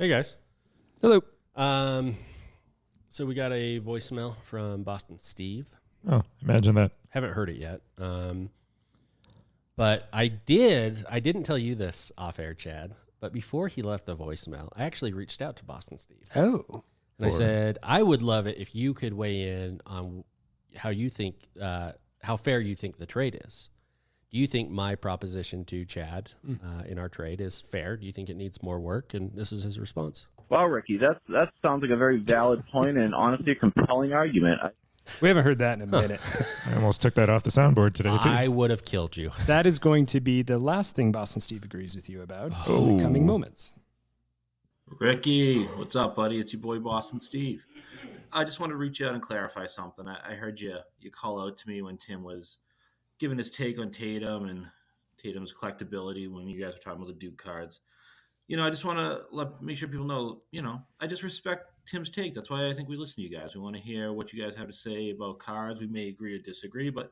Hey, guys. Hello. So we got a voicemail from Boston Steve. Oh, imagine that. Haven't heard it yet. But I didn't tell you this off air, Chad, but before he left the voicemail, I actually reached out to Boston Steve. Oh. And I said, I would love it if you could weigh in on how you think, how fair you think the trade is. Do you think my proposition to Chad in our trade is fair? Do you think it needs more work? And this is his response. Well, Ricky, that sounds like a very valid point and honestly a compelling argument. We haven't heard that in a minute. I almost took that off the soundboard today, too. I would have killed you. That is going to be the last thing Boston Steve agrees with you about in the coming moments. Ricky, what's up, buddy? It's your boy, Boston Steve. I just want to reach out and clarify something. I heard you call out to me when Tim was giving his take on Tatum and Tatum's collectability when you guys were talking about the Duke cards. I just want to make sure people know, I just respect Tim's take. That's why I think we listen to you guys. We want to hear what you guys have to say about cards. We may agree or disagree, but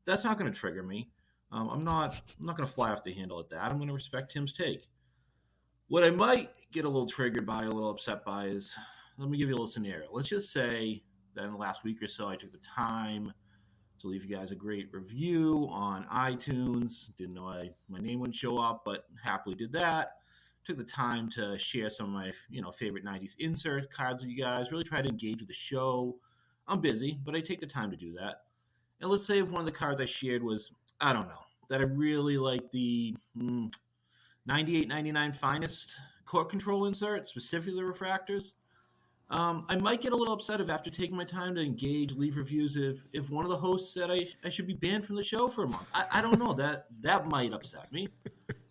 that's not going to trigger me. I'm not going to fly off the handle at that. I'm going to respect Tim's take. What I might get a little triggered by, a little upset by is, let me give you a little scenario. Let's just say that in the last week or so, I took the time to leave you guys a great review on iTunes. Didn't know my name wouldn't show up, but happily did that. Took the time to share some of my, favorite 90s insert cards with you guys. Really try to engage with the show. I'm busy, but I take the time to do that. And let's say if one of the cards I shared was, I don't know, that I really like the 98-99 finest court control insert, specifically the refractors. I might get a little upset if after taking my time to engage, leave reviews, if one of the hosts said I should be banned from the show for a month. I don't know. That might upset me.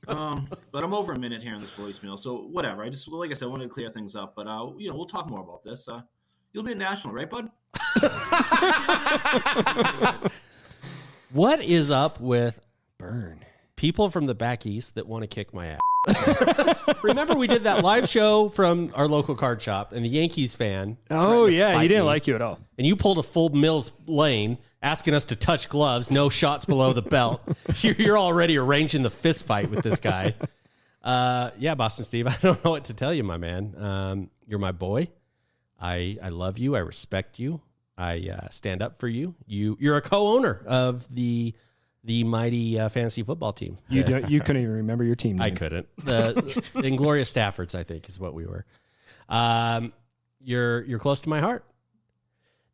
But I'm over a minute here on this voicemail, so whatever. Like I said, I wanted to clear things up, but we'll talk more about this. You'll be at National, right, bud? What is up with Burn people from the back east that want to kick my ass? Remember we did that live show from our local card shop, and the Yankees fan. Oh, yeah. He didn't like you at all. And you pulled a full Mills Lane, asking us to touch gloves, no shots below the belt. You're already arranging the fist fight with this guy. Yeah, Boston Steve, I don't know what to tell you, my man. You're my boy. I love you. I respect you. I stand up for you. You're a co-owner of the mighty fantasy football team. You couldn't even remember your team name. I couldn't. The Inglorious Staffords, I think, is what we were. You're close to my heart.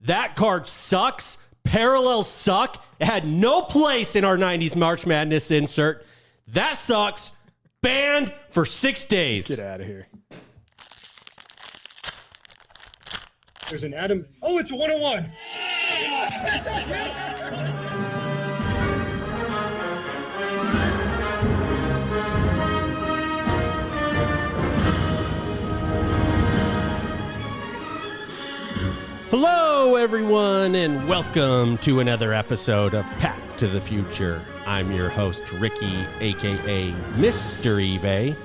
That card sucks. Parallels suck. It had no place in our 90s March Madness insert. That sucks. Banned for 6 days. Get out of here. There's an Adam. Oh, it's a 101. Hello, everyone, and welcome to another episode of Path to the Future. I'm your host, Ricky, a.k.a. Mr. eBay.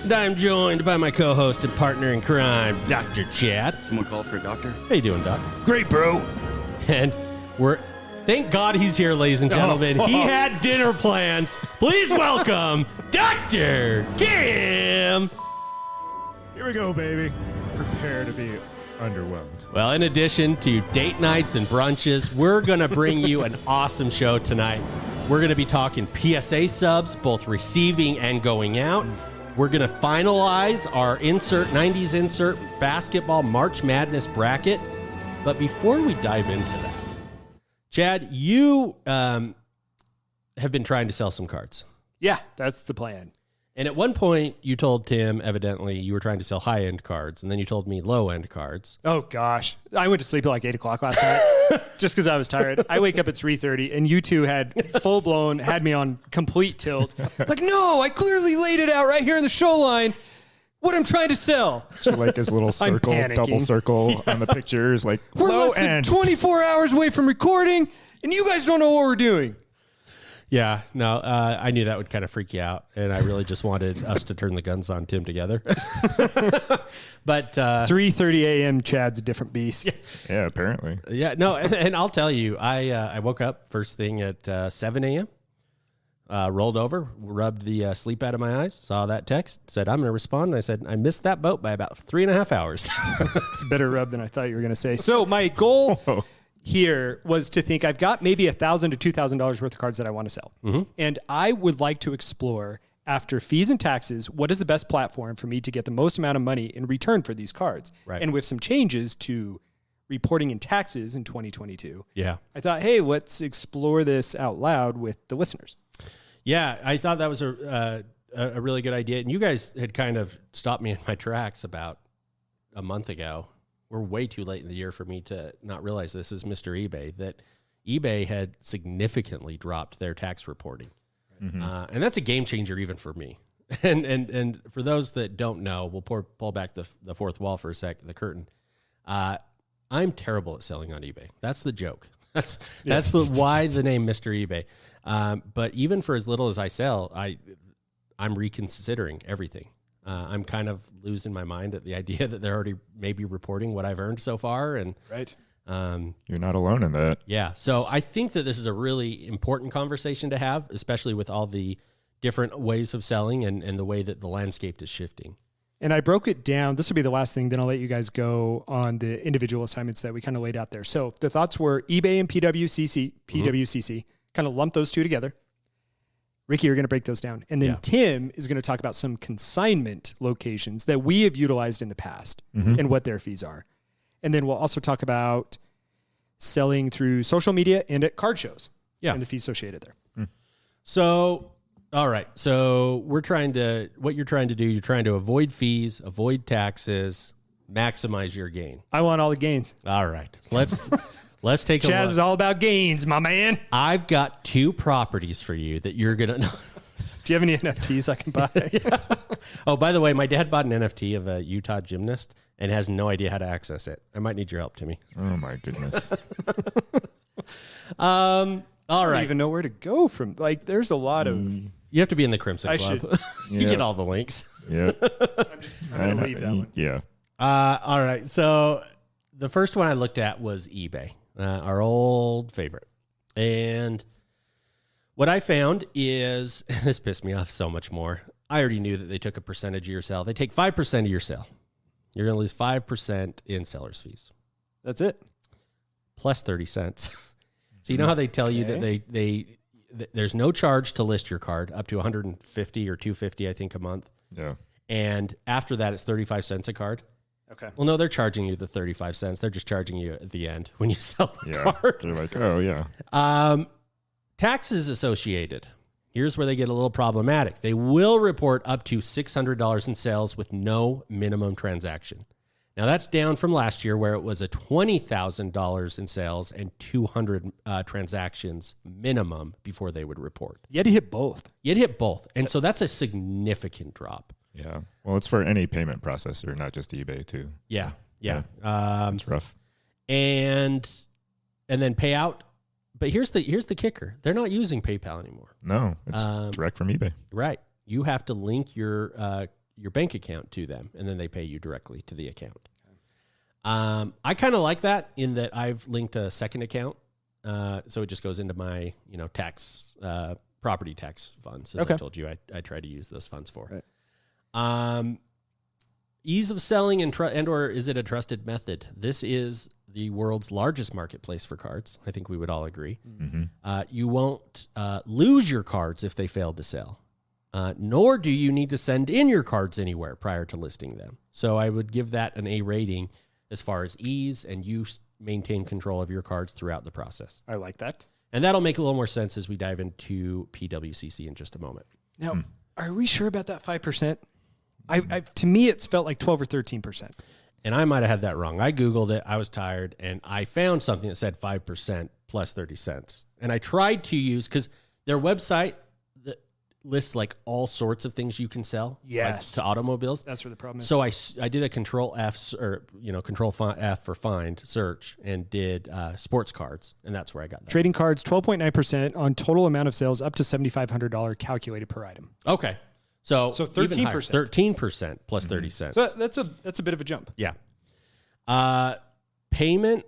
And I'm joined by my co-host and partner in crime, Dr. Chad. Someone called for a doctor? How you doing, Doc? Great, bro. And thank God he's here, ladies and gentlemen. He had dinner plans. Please welcome Dr. Tim. Here we go, baby. Prepare to be underwhelmed. Well, in addition to date nights and brunches, we're going to bring you an awesome show tonight. We're going to be talking PSA subs, both receiving and going out. We're going to finalize our 90s insert basketball March Madness bracket. But before we dive into that, Chad, you have been trying to sell some cards. Yeah, that's the plan. And at one point, you told Tim, evidently, you were trying to sell high-end cards, and then you told me low-end cards. Oh, gosh. I went to sleep at like 8 o'clock last night just because I was tired. I wake up at 3:30, and you two had full-blown, had me on complete tilt. Like, no, I clearly laid it out right here in the show line what I'm trying to sell. So like his little circle, double circle on the pictures, like we're low less than end. 24 hours away from recording, and you guys don't know what we're doing. Yeah, no, I knew that would kind of freak you out, and I really just wanted us to turn the guns on Tim together. But 3:30 a.m. Chad's a different beast. Yeah, apparently. Yeah, no, and I'll tell you, I woke up first thing at 7 a.m. rolled over, rubbed the sleep out of my eyes, saw that text, said, I'm going to respond. And I said, I missed that boat by about 3.5 hours. It's a better rub than I thought you were going to say. So my goal here was to think I've got maybe $1,000 to $2,000 worth of cards that I want to sell. And I would like to explore, after fees and taxes, what is the best platform for me to get the most amount of money in return for these cards? Right. And with some changes to reporting and taxes in 2022, I thought, hey, let's explore this out loud with the listeners. Yeah, I thought that was a really good idea. And you guys had kind of stopped me in my tracks about a month ago. We're way too late in the year for me to not realize this is Mr. eBay, that eBay had significantly dropped their tax reporting. And that's a game changer even for me. And for those that don't know, we'll pull back the fourth wall for a sec, the curtain. I'm terrible at selling on eBay. That's the joke. That's why the name Mr. eBay. But even for as little as I sell, I'm reconsidering everything. I'm kind of losing my mind at the idea that they're already maybe reporting what I've earned so far. And you're not alone in that. Yeah. So I think that this is a really important conversation to have, especially with all the different ways of selling and the way that the landscape is shifting. And I broke it down. This will be the last thing. Then I'll let you guys go on the individual assignments that we kind of laid out there. So the thoughts were eBay and PWCC, kind of lump those two together. Ricky, you're going to break those down. And then Tim is going to talk about some consignment locations that we have utilized in the past and what their fees are. And then we'll also talk about selling through social media and at card shows and the fees associated there. So, all right. So what you're trying to do, you're trying to avoid fees, avoid taxes, maximize your gain. I want all the gains. All right. Let's take a look. Chaz is all about gains, my man. I've got 2 properties for you that you're going to know. Do you have any NFTs I can buy? Oh, by the way, my dad bought an NFT of a Utah gymnast and has no idea how to access it. I might need your help, Timmy. Oh, my goodness. All right. I don't even know where to go from. Like, there's a lot of... You have to be in the Crimson Club. You get all the links. Yeah. I'm going to leave that one. Yeah. All right. So the first one I looked at was eBay, our old favorite. And what I found is, this pissed me off so much more. I already knew that they took a percentage of your sale. They take 5% of your sale. You're going to lose 5% in seller's fees. That's it. Plus 30 cents. So you know how they tell you that there's no charge to list your card up to $150 or $250, I think, a month. Yeah. And after that, it's 35 cents a card. Okay. Well, no, they're charging you the 35 cents. They're just charging you at the end when you sell the card. They're like, oh, yeah. Taxes associated. Here's where they get a little problematic. They will report up to $600 in sales with no minimum transaction. Now, that's down from last year where it was a $20,000 in sales and 200 transactions minimum before they would report. You had to hit both. And so that's a significant drop. Yeah. Well, it's for any payment processor, not just eBay, too. Yeah. It's rough. And then payout. But here's the kicker. They're not using PayPal anymore. No, it's direct from eBay. Right. You have to link your bank account to them, and then they pay you directly to the account. I kind of like that in that I've linked a second account, so it just goes into my tax property tax funds. As I told you, I try to use those funds for. Right. Ease of selling and or is it a trusted method? This is the world's largest marketplace for cards. I think we would all agree. Mm-hmm. You won't lose your cards if they fail to sell. Nor do you need to send in your cards anywhere prior to listing them. So I would give that an A rating as far as ease, and you maintain control of your cards throughout the process. I like that. And that'll make a little more sense as we dive into PWCC in just a moment. Now, are we sure about that 5%? To me, it's felt like 12 or 13%. And I might have had that wrong. I Googled it. I was tired, and I found something that said 5% plus 30 cents. And I tried to use, because their website lists like all sorts of things you can sell like, to automobiles. That's where the problem is. So I did a Control F for find search and did sports cards, and that's where I got that. Trading cards, 12.9% on total amount of sales up to $7,500 calculated per item. Okay. So 13%. 13% plus 30 cents. So that's a bit of a jump. Yeah. Payment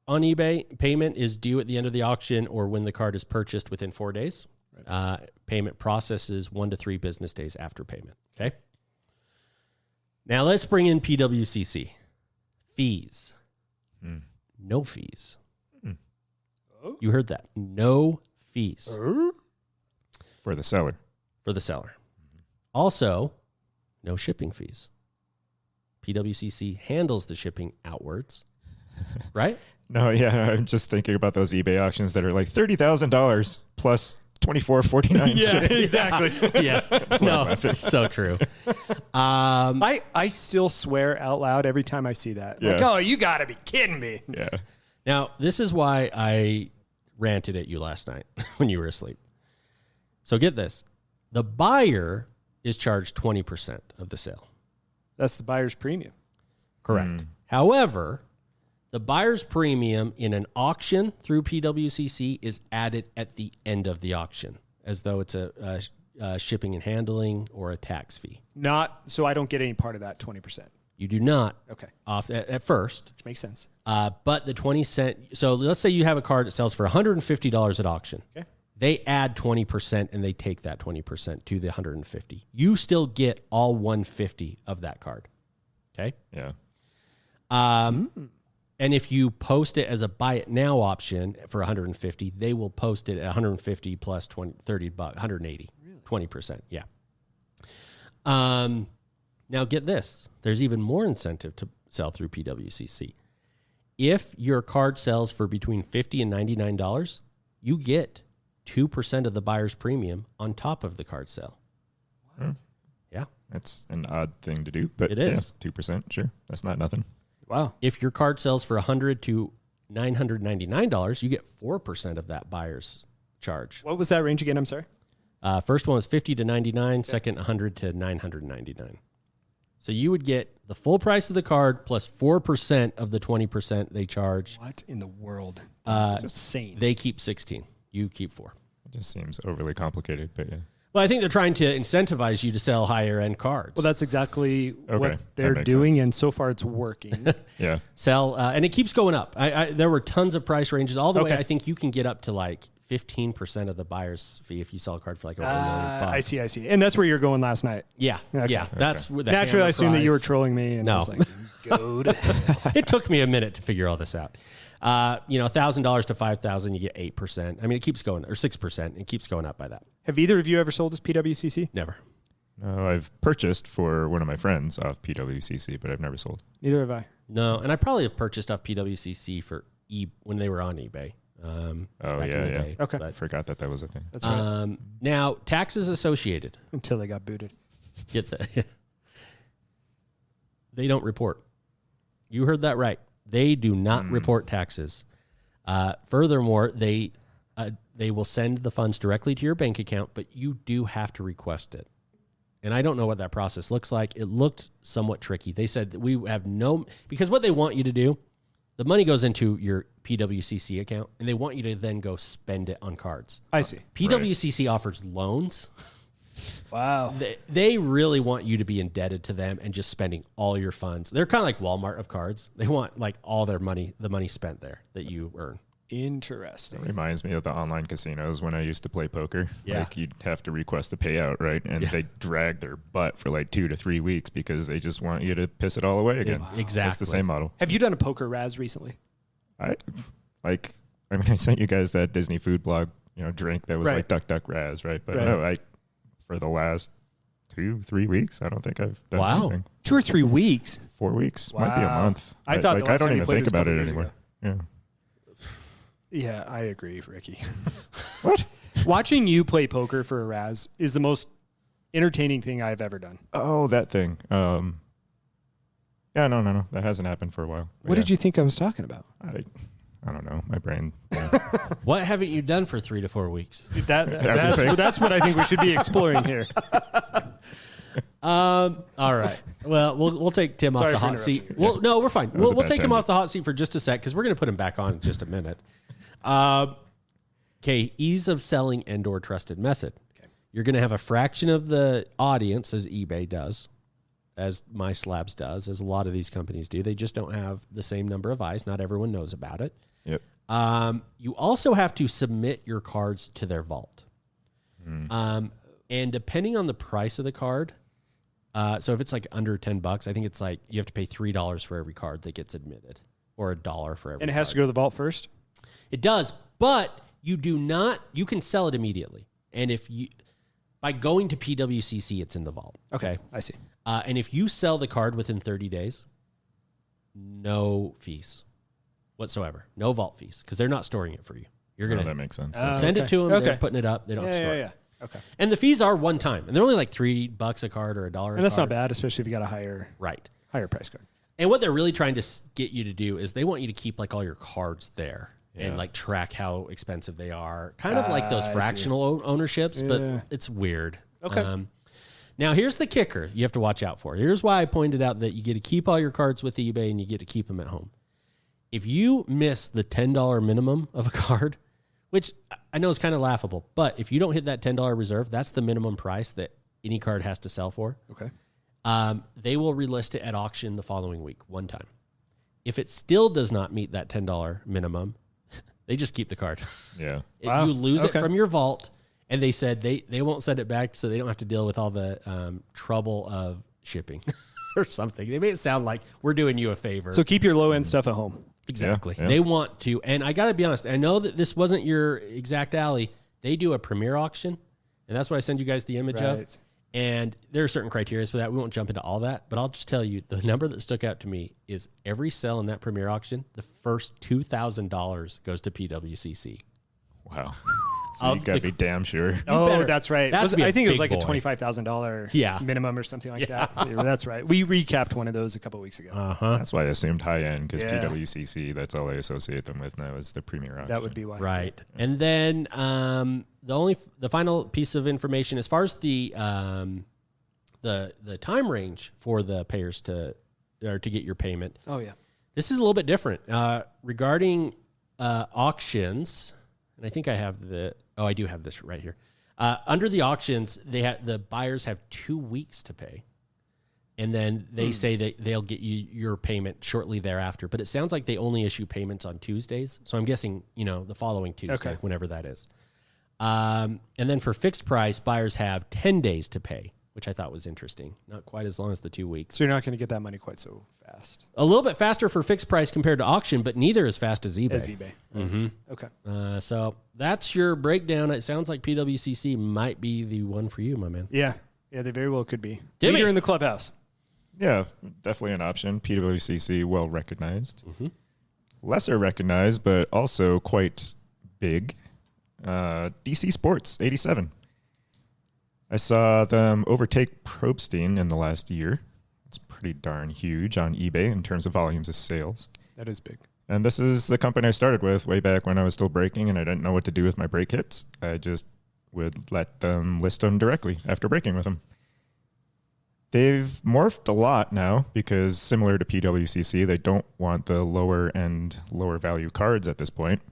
on eBay, payment is due at the end of the auction or when the card is purchased within 4 days. Payment processes 1 to 3 business days after payment. Okay. Now let's bring in PWCC. Fees. No fees. You heard that. No fees. For the seller. For the seller. Also, no shipping fees. PWCC handles the shipping outwards, right? No, yeah, I'm just thinking about those eBay auctions that are like $30,000 plus $24.49. Yeah, exactly. Yes. No, it's so true. I still swear out loud every time I see that. Like, Yeah. oh, you got to be kidding me. Yeah. Now, this is why I ranted at you last night when you were asleep. So get this. The buyer is charged 20% of the sale. That's the buyer's premium. Correct. However, the buyer's premium in an auction through PWCC is added at the end of the auction, as though it's a shipping and handling or a tax fee. So I don't get any part of that 20%. You do not. Okay. Off at first. Which makes sense. But the 20 cent. So let's say you have a card that sells for $150 at auction. Okay. They add 20% and they take that 20% to the 150. You still get all 150 of that card. Okay. Yeah. And if you post it as a buy it now option for 150, they will post it at 150 plus 20, 30 bucks, 180, really? 20%. Yeah. Now get this. There's even more incentive to sell through PWCC. If your card sells for between $50 and $99, you get 2% of the buyer's premium on top of the card sale. Wow. Yeah. That's an odd thing to do, but it is. 2%, sure. That's not nothing. Wow. If your card sells for $100 to $999, you get 4% of that buyer's charge. What was that range again? I'm sorry. First one was 50 to 99, second 100 to 999. So you would get the full price of the card plus 4% of the 20% they charge. What in the world? That's insane. They keep 16. You keep 4. It just seems overly complicated, but yeah. Well, I think they're trying to incentivize you to sell higher end cards. Well, that's exactly what that they're makes doing, sense. and so far it's working. Yeah. Sell, and it keeps going up. There were tons of price ranges all the way. I think you can get up to like 15% of the buyer's fee if you sell a card for like over $1 million. I see. And that's where you're going last night. Yeah. Okay. Yeah. That's where the naturally, I assumed that you were price- trolling me, and I was like, goad. It took me a minute to figure all this out. $1,000 to $5,000, you get 8%. I mean, it keeps going, or 6%. It keeps going up by that. Have either of you ever sold as PWCC? Never. No, I've purchased for one of my friends off PWCC, but I've never sold. Neither have I. No, and I probably have purchased off PWCC for when they were on eBay. Back in the day. Okay. I forgot that was a thing. That's right. Now, taxes associated. Until they got booted. Get that. They don't report. You heard that right. They do not report taxes. Furthermore, they will send the funds directly to your bank account, but you do have to request it. And I don't know what that process looks like. It looked somewhat tricky. They said that we have because what they want you to do, the money goes into your PWCC account, and they want you to then go spend it on cards. I see. PWCC offers loans. Wow. They really want you to be indebted to them and just spending all your funds. They're kind of like Walmart of cards. They want like all their money, the money spent there that you earn. Interesting. It reminds me of the online casinos when I used to play poker. Yeah. Like you'd have to request a payout, right? And they drag their butt for like 2 to 3 weeks because they just want you to piss it all away again. Exactly. It's the same model. Have you done a poker Raz recently? I sent you guys that Disney food blog, drink that was like Duck Duck Raz, right? But no, for the last 2-3 weeks, I don't think I've done anything. 2 or 3 weeks? 4 weeks. Might be a Wow. month. I thought the last I don't time you even played think was a about couple it years anymore. ago. Yeah. Yeah, I agree, Ricky. What? Watching you play poker for a Raz is the most entertaining thing I've ever done. Oh, that thing. Yeah, no. That hasn't happened for a while. What did you think I was talking about? I don't know. My brain. What haven't you done for 3 to 4 weeks? That's what I think we should be exploring here. All right. Well, we'll take Tim off Sorry the for hot seat. interrupting. Well, no, we're fine. was a We'll bad take him tangent. off the hot seat for just a sec because we're going to put him back on in just a minute. Okay, ease of selling and/or trusted method. Okay. You're going to have a fraction of the audience as eBay does, as MySlabs does, as a lot of these companies do. They just don't have the same number of eyes. Not everyone knows about it. Yep. You also have to submit your cards to their vault. And depending on the price of the card, so if it's like under $10, I think it's like you have to pay $3 for every card that gets admitted, or $1 for every. And it has card. to go to the vault first. It does, but you do not. You can sell it immediately, and if you by going to PWCC, it's in the vault. Okay, I see. And if you sell the card within 30 days, no fees whatsoever, no vault fees, because they're not storing it for you. You're gonna that makes sense. send it to them. Okay. They're putting it up. They don't store it. Yeah. Okay. And the fees are one time, and they're only like $3 a card or $1. And that's not bad, especially if you got a higher price card. And what they're really trying to get you to do is they want you to keep like all your cards there and like track how expensive they are. Kind of like those fractional ownerships, but it's weird. Okay. Now here's the kicker you have to watch out for. Here's why I pointed out that you get to keep all your cards with eBay and you get to keep them at home. If you miss the $10 minimum of a card, which I know is kind of laughable, but if you don't hit that $10 reserve, that's the minimum price that any card has to sell for. Okay. They will relist it at auction the following week, one time. If it still does not meet that $10 minimum, they just keep the card. Yeah. If you lose it from your vault, and they said they won't send it back so they don't have to deal with all the trouble of shipping or something. They made it sound like we're doing you a favor. So keep your low-end stuff at home. Exactly. Yeah. They want to, and I got to be honest, I know that this wasn't your exact alley. They do a premier auction, and that's what I send you guys the image of. And there are certain criteria for that. We won't jump into all that, but I'll just tell you the number that stuck out to me is every sale in that premier auction, the first $2,000 goes to PWCC. Wow. So you got to be damn sure. Oh, that's right. I think it was like boy. a $25,000 minimum or something like that. Yeah, that's right. We recapped one of those a couple of weeks ago. That's why I assumed high end, because PWCC, that's all I associate them with now, is the premier auction. That would be why. Right. And then the final piece of information as far as the time range for the payers to get your payment. Oh yeah. This is a little bit different regarding auctions. And I think I have I do have this right here. Under the auctions, the buyers have 2 weeks to pay. And then they say that they'll get you your payment shortly thereafter. But it sounds like they only issue payments on Tuesdays. So I'm guessing, the following Tuesday, whenever that is. And then for fixed price, buyers have 10 days to pay, which I thought was interesting. Not quite as long as the 2 weeks. So you're not going to get that money quite so fast. A little bit faster for fixed price compared to auction, but neither as fast as eBay. Mm-hmm. Okay. So that's your breakdown. It sounds like PWCC might be the one for you, my man. Yeah. Yeah, they very well could be. Timmy. Leader in the clubhouse. Yeah, definitely an option. PWCC, well recognized. Lesser recognized, but also quite big. DC Sports, 87. I saw them overtake Probstein in the last year. It's pretty darn huge on eBay in terms of volumes of sales. That is big. And this is the company I started with way back when I was still breaking and I didn't know what to do with my break hits. I just would let them list them directly after breaking with them. They've morphed a lot now because similar to PWCC, they don't want the lower end, lower value cards at this point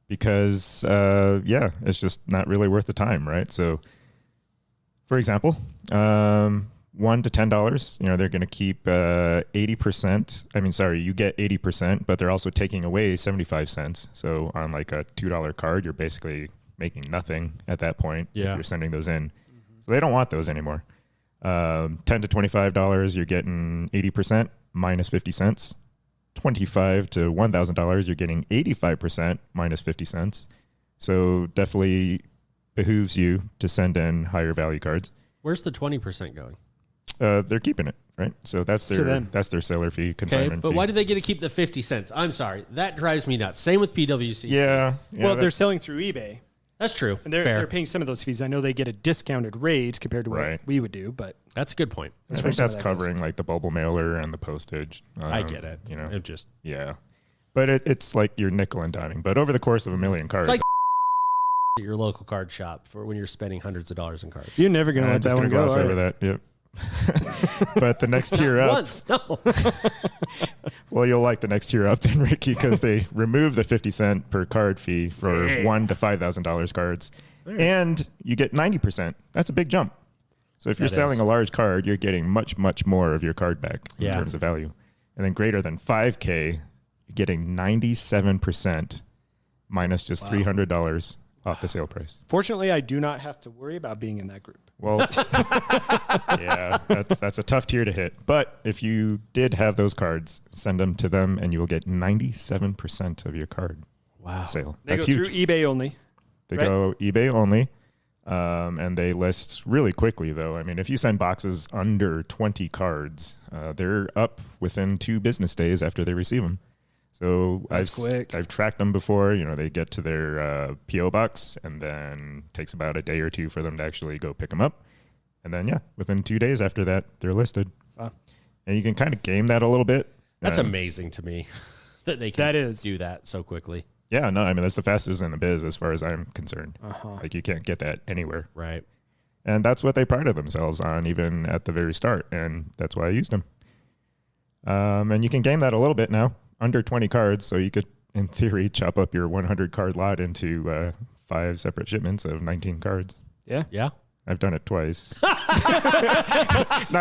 because, it's just not really worth the time, right? So, for example, $1 to $10, they're going to keep 80%. You get 80%, but they're also taking away 75 cents. So on like a $2 card, you're basically making nothing at that point if you're sending those in. So they don't want those anymore. $10 to $25, you're getting 80% minus 50 cents. $25 to $1,000, you're getting 85% minus 50 cents. So definitely behooves you to send in higher value cards. Where's the 20% going? They're keeping it, right? So that's their seller fee, consignment but fee. why do they get to keep the 50 cents? I'm sorry. That drives me nuts. Same with PWCC. Yeah. Well, they're selling through eBay. That's true. And they're paying some of those fees. I know they get a discounted rate compared to what we would do, but that's a good point. I think that's covering like the bubble mailer and the postage. I get it. But it's like you're nickel and diming. But over the course of 1 million cards, it's like at your local card shop for when you're spending hundreds of dollars in cards. You're never going to let that one go. Over that. Yep. But the next tier up. Once, no. Well, you'll like the next tier up then, Ricky, because they remove the 50 cent per card fee for $1,000 to $5,000 cards, and you get 90%. That's a big jump. So if you're selling a large card, you're getting much, much more of your card back in terms of value. And then greater than 5K, you're getting 97% minus just $300 off the sale price. Fortunately, I do not have to worry about being in that group. Well, yeah, that's a tough tier to hit. But if you did have those cards, send them to them, and you will get 97% of your card sale. They That's go huge. through eBay only. They right? go eBay only, and they list really quickly, though. I mean, if you send boxes under 20 cards, they're up within 2 business days after they receive them. So I've tracked them before. You know, they get to their PO box, and then takes about a day or 2 for them to actually go pick them up. And then, yeah, within 2 days after that, they're listed. Wow. And you can kind of game that a little bit. That's amazing to me that they can do that so quickly. Yeah, no, I mean, that's the fastest in the biz as far as I'm concerned. Like, you can't get that anywhere. Right. And that's what they prided themselves on, even at the very start. And that's why I used them. And you can game that a little bit now, under 20 cards. So you could, in theory, chop up your 100 card lot into 5 separate shipments of 19 cards. Yeah. Yeah. I've done it twice. Not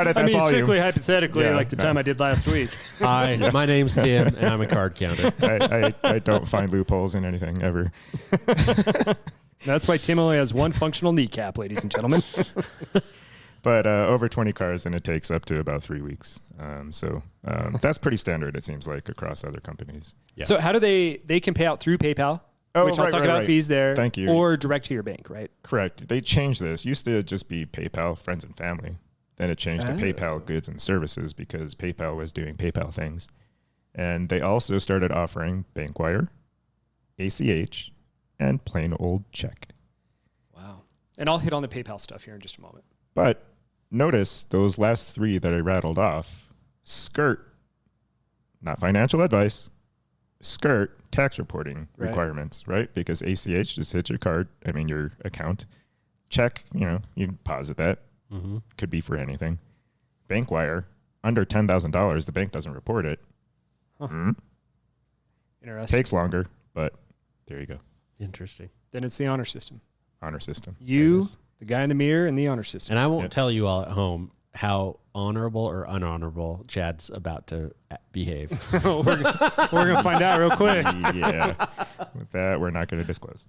at that volume. Strictly hypothetically, Yeah, like the time I did last week. Hi, my name's Tim, and I'm a card counter. I don't find loopholes in anything ever. That's why Tim only has one functional kneecap, ladies and gentlemen. But over 20 cards, then it takes up to about 3 weeks. So that's pretty standard, it seems like, across other companies. Yeah. So how do they can pay out through PayPal, which I'll talk about fees there. Thank you. Or direct to your bank, right? Correct. They changed this. Used to just be PayPal, friends and family. Then it changed to PayPal goods and services because PayPal was doing PayPal things. And they also started offering Bankwire, ACH, and plain old check. Wow. And I'll hit on the PayPal stuff here in just a moment. But notice those last 3 that I rattled off, skirt, not financial advice, skirt tax reporting requirements, right? Because ACH just hits your card, your account. Check, you deposit that. Mm-hmm. Could be for anything. Bankwire, under $10,000, the bank doesn't report it. Interesting. Takes longer, but there you go. Interesting. Then it's the honor system. Honor system. You, the guy in the mirror, and the honor system. And I won't tell you all at home how honorable or unhonorable Chad's about to behave. we're going to find out real quick. Yeah. With that, we're not going to disclose.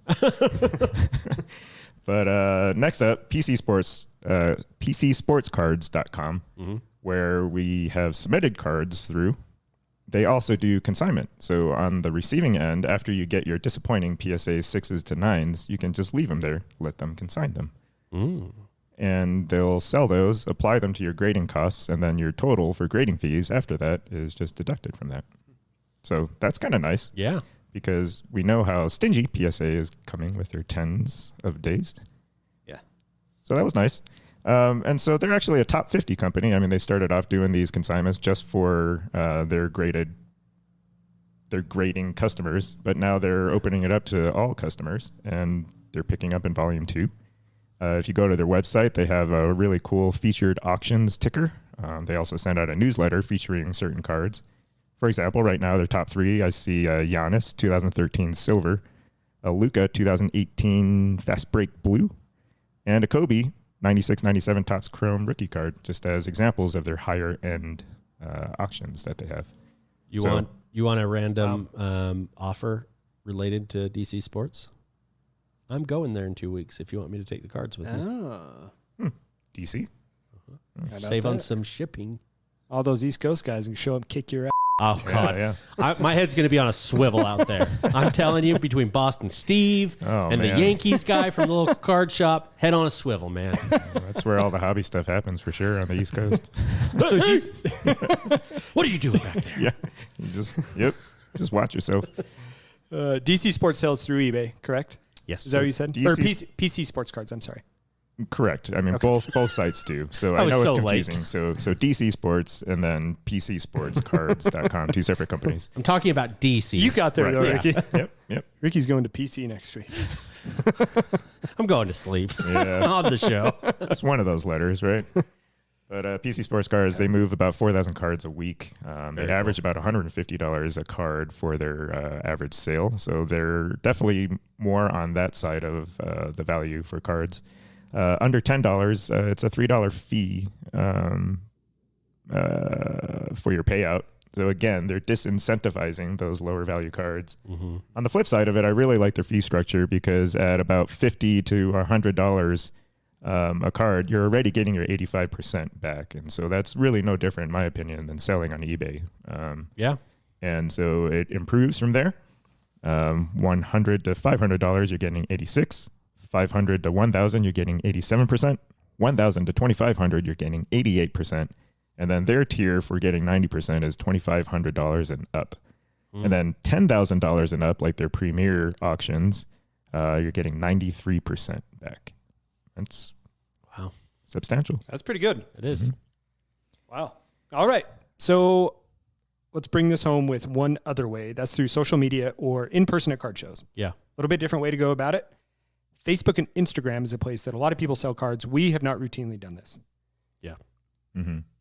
But next up, Pcsportscards.com, where we have submitted cards through. They also do consignment. So on the receiving end, after you get your disappointing PSA 6s to 9s, you can just leave them there, let them consign them. And they'll sell those, apply them to your grading costs, and then your total for grading fees after that is just deducted from that. So that's kind of nice. Yeah. Because we know how stingy PSA is coming with their 10s of days. Yeah. So that was nice. And so they're actually a top 50 company. They started off doing these consignments just for their grading customers, but now they're opening it up to all customers, and they're picking up in volume 2. If you go to their website, they have a really cool featured auctions ticker. They also send out a newsletter featuring certain cards. For example, right now, their top 3, I see Giannis 2013 Silver, a Luka 2018 Fast Break Blue, and a Kobe 96-97 Topps Chrome rookie card, just as examples of their higher end auctions that they have. You want a random offer related to DC Sports? I'm going there in 2 weeks if you want me to take the cards with me. DC? Save on some shipping. All those East Coast guys can show up, kick your ass. Oh, God. Yeah. My head's going to be on a swivel out there. I'm telling you, between Boston Steve and the Yankees guy from the local card shop, head on a swivel, man. That's where all the hobby stuff happens for sure on the East Coast. What are you doing back there? Yeah. You just watch yourself. DC Sports sells through eBay, correct? Yes. Is that what you said? Or PC Sports Cards, I'm sorry. Correct. Both sites do. So I know it's confusing. So DC Sports and then Pcsportscards.com, 2 separate companies. I'm talking about DC. You got there, though, Ricky. Yep. Ricky's going to PC next week. I'm going to sleep Yeah. on the show. It's one of those letters, right? But PC Sports Cards, they move about 4,000 cards a week. They average about $150 a card for their average sale. So they're definitely more on that side of the value for cards. Under $10, it's a $3 fee for your payout. So again, they're disincentivizing those lower value cards. On the flip side of it, I really like their fee structure because at about $50 to $100 a card, you're already getting your 85% back. And so that's really no different, in my opinion, than selling on eBay. Yeah. And so it improves from there. $100 to $500, you're getting 86. $500 to $1,000, you're getting 87%. $1,000 to $2,500, you're getting 88%. And then their tier for getting 90% is $2,500 and up. And then $10,000 and up, like their premier auctions, you're getting 93% back. That's Wow. substantial. That's pretty good. It is. Wow. All right. So let's bring this home with one other way. That's through social media or in person at card shows. Yeah. A little bit different way to go about it. Facebook and Instagram is a place that a lot of people sell cards. We have not routinely done this. Yeah.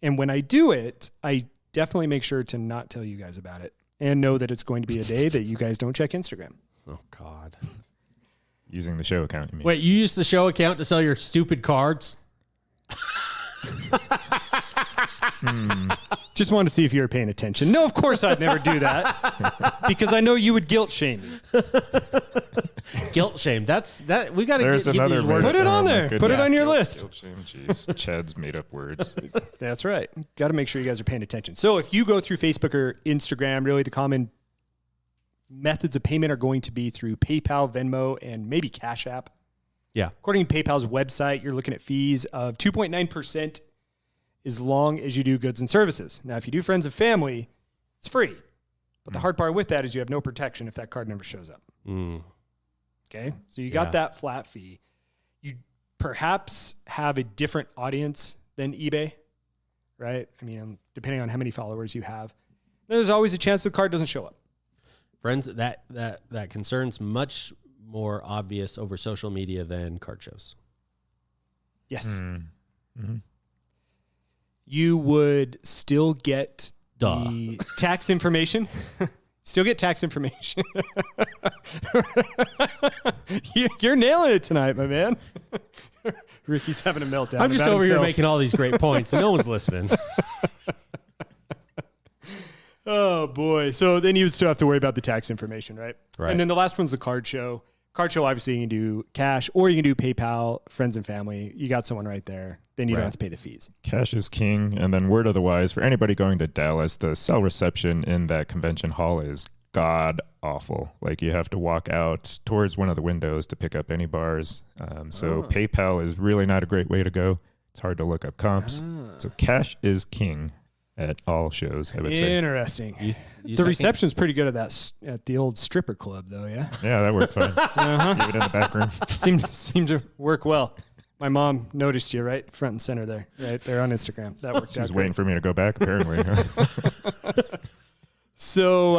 And when I do it, I definitely make sure to not tell you guys about it and know that it's going to be a day that you guys don't check Instagram. Oh, God. Using the show account, you mean? Wait, you use the show account to sell your stupid cards? Just wanted to see if you were paying attention. No, of course I'd never do that because I know you would guilt shame me. Guilt shame. That's that. We got to There's get another these words. Put it on my there. Put it goodness. on your Guilt, list. guilt, shame, jeez. Chad's made up words. That's right. Got to make sure you guys are paying attention. So if you go through Facebook or Instagram, really the common methods of payment are going to be through PayPal, Venmo, and maybe Cash App. Yeah. According to PayPal's website, you're looking at fees of 2.9% as long as you do goods and services. Now, if you do friends and family, it's free. But the hard part with that is you have no protection if that card never shows up. Okay? So you got that flat fee. You perhaps have a different audience than eBay, right? I mean, depending on how many followers you have, there's always a chance the card doesn't show up. Friends, that concern's much more obvious over social media than card shows. Yes. You would still get the tax information. Still get tax information. You're nailing it tonight, my man. Ricky's having a meltdown. I'm just about over here himself. making all these great points, and no one's listening. Oh, boy. So then you would still have to worry about the tax information, right? Right. And then the last one's the card show. Card show, obviously, you can do cash or you can do PayPal, friends and family. You got someone right there. Then you don't have to pay the fees. Cash is king. And then word otherwise, for anybody going to Dallas, the cell reception in that convention hall is god awful. Like you have to walk out towards one of the windows to pick up any bars. So PayPal is really not a great way to go. It's hard to look up comps. So cash is king at all shows, I would say. Interesting. You The second? reception's pretty good at the old stripper club, though, yeah? Yeah, that worked fine. Keep it in the back room. Seemed to work well. My mom noticed you right front and center there, right there on Instagram. That worked out She's great. waiting for me to go back, apparently. So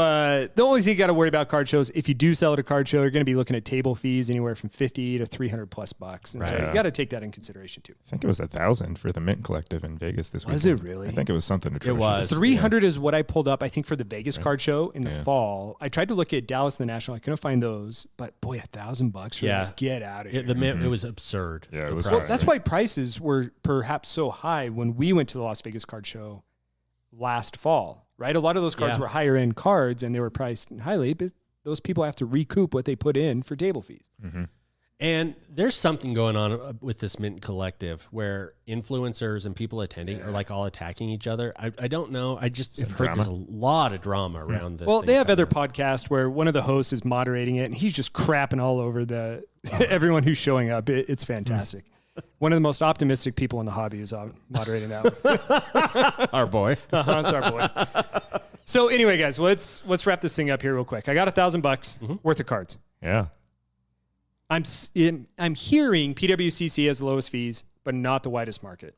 the only thing you got to worry about card shows, if you do sell at a card show, you're going to be looking at table fees anywhere from $50 to $300+. And so Right. you got to take that in consideration too. I think it was $1,000 for the Mint Collective in Vegas this week. Was it really? I think it was something atrocious. was. 300 is what I pulled up, I think, for the Vegas card show in the fall. I tried to look at Dallas and the National. I couldn't find those, but boy, $1,000 for Yeah. that. Get out of here. It was absurd. Yeah, it the was price. high. That's why prices were perhaps so high when we went to the Las Vegas card show last fall, right? A lot of those cards Yeah. were higher end cards and they were priced highly, but those people have to recoup what they put in for table fees. And there's something going on with this Mint Collective where influencers and people attending are like all attacking each other. I don't know. I just have heard there's a lot of drama around this. Well, thing they have other coming up. podcasts where one of the hosts is moderating it and he's just crapping all over the everyone who's showing up. It's fantastic. One of the most optimistic people in the hobby is moderating that one. Our boy. It's our boy. So anyway, guys, let's wrap this thing up here real quick. I got $1,000 worth of cards. Yeah. I'm hearing PWCC has the lowest fees, but not the widest market.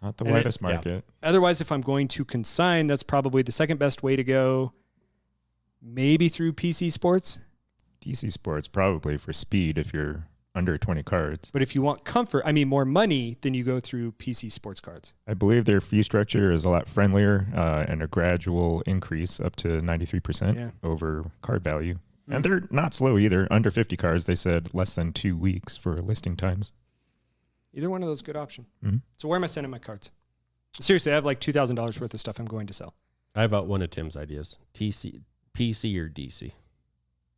Not the And widest market. Otherwise, if I'm going to consign, that's probably the second best way to go. Maybe through PC Sports. DC Sports probably for speed if you're under 20 cards. But if you want comfort, more money, then you go through Pcsportscards. I believe their fee structure is a lot friendlier and a gradual increase up to 93% over card value. And they're not slow either. Under 50 cards, they said less than 2 weeks for listing times. Either one of those good option. So where am I sending my cards? Seriously, I have like $2,000 worth of stuff I'm going to sell. I vote one of Tim's ideas. PC or DC.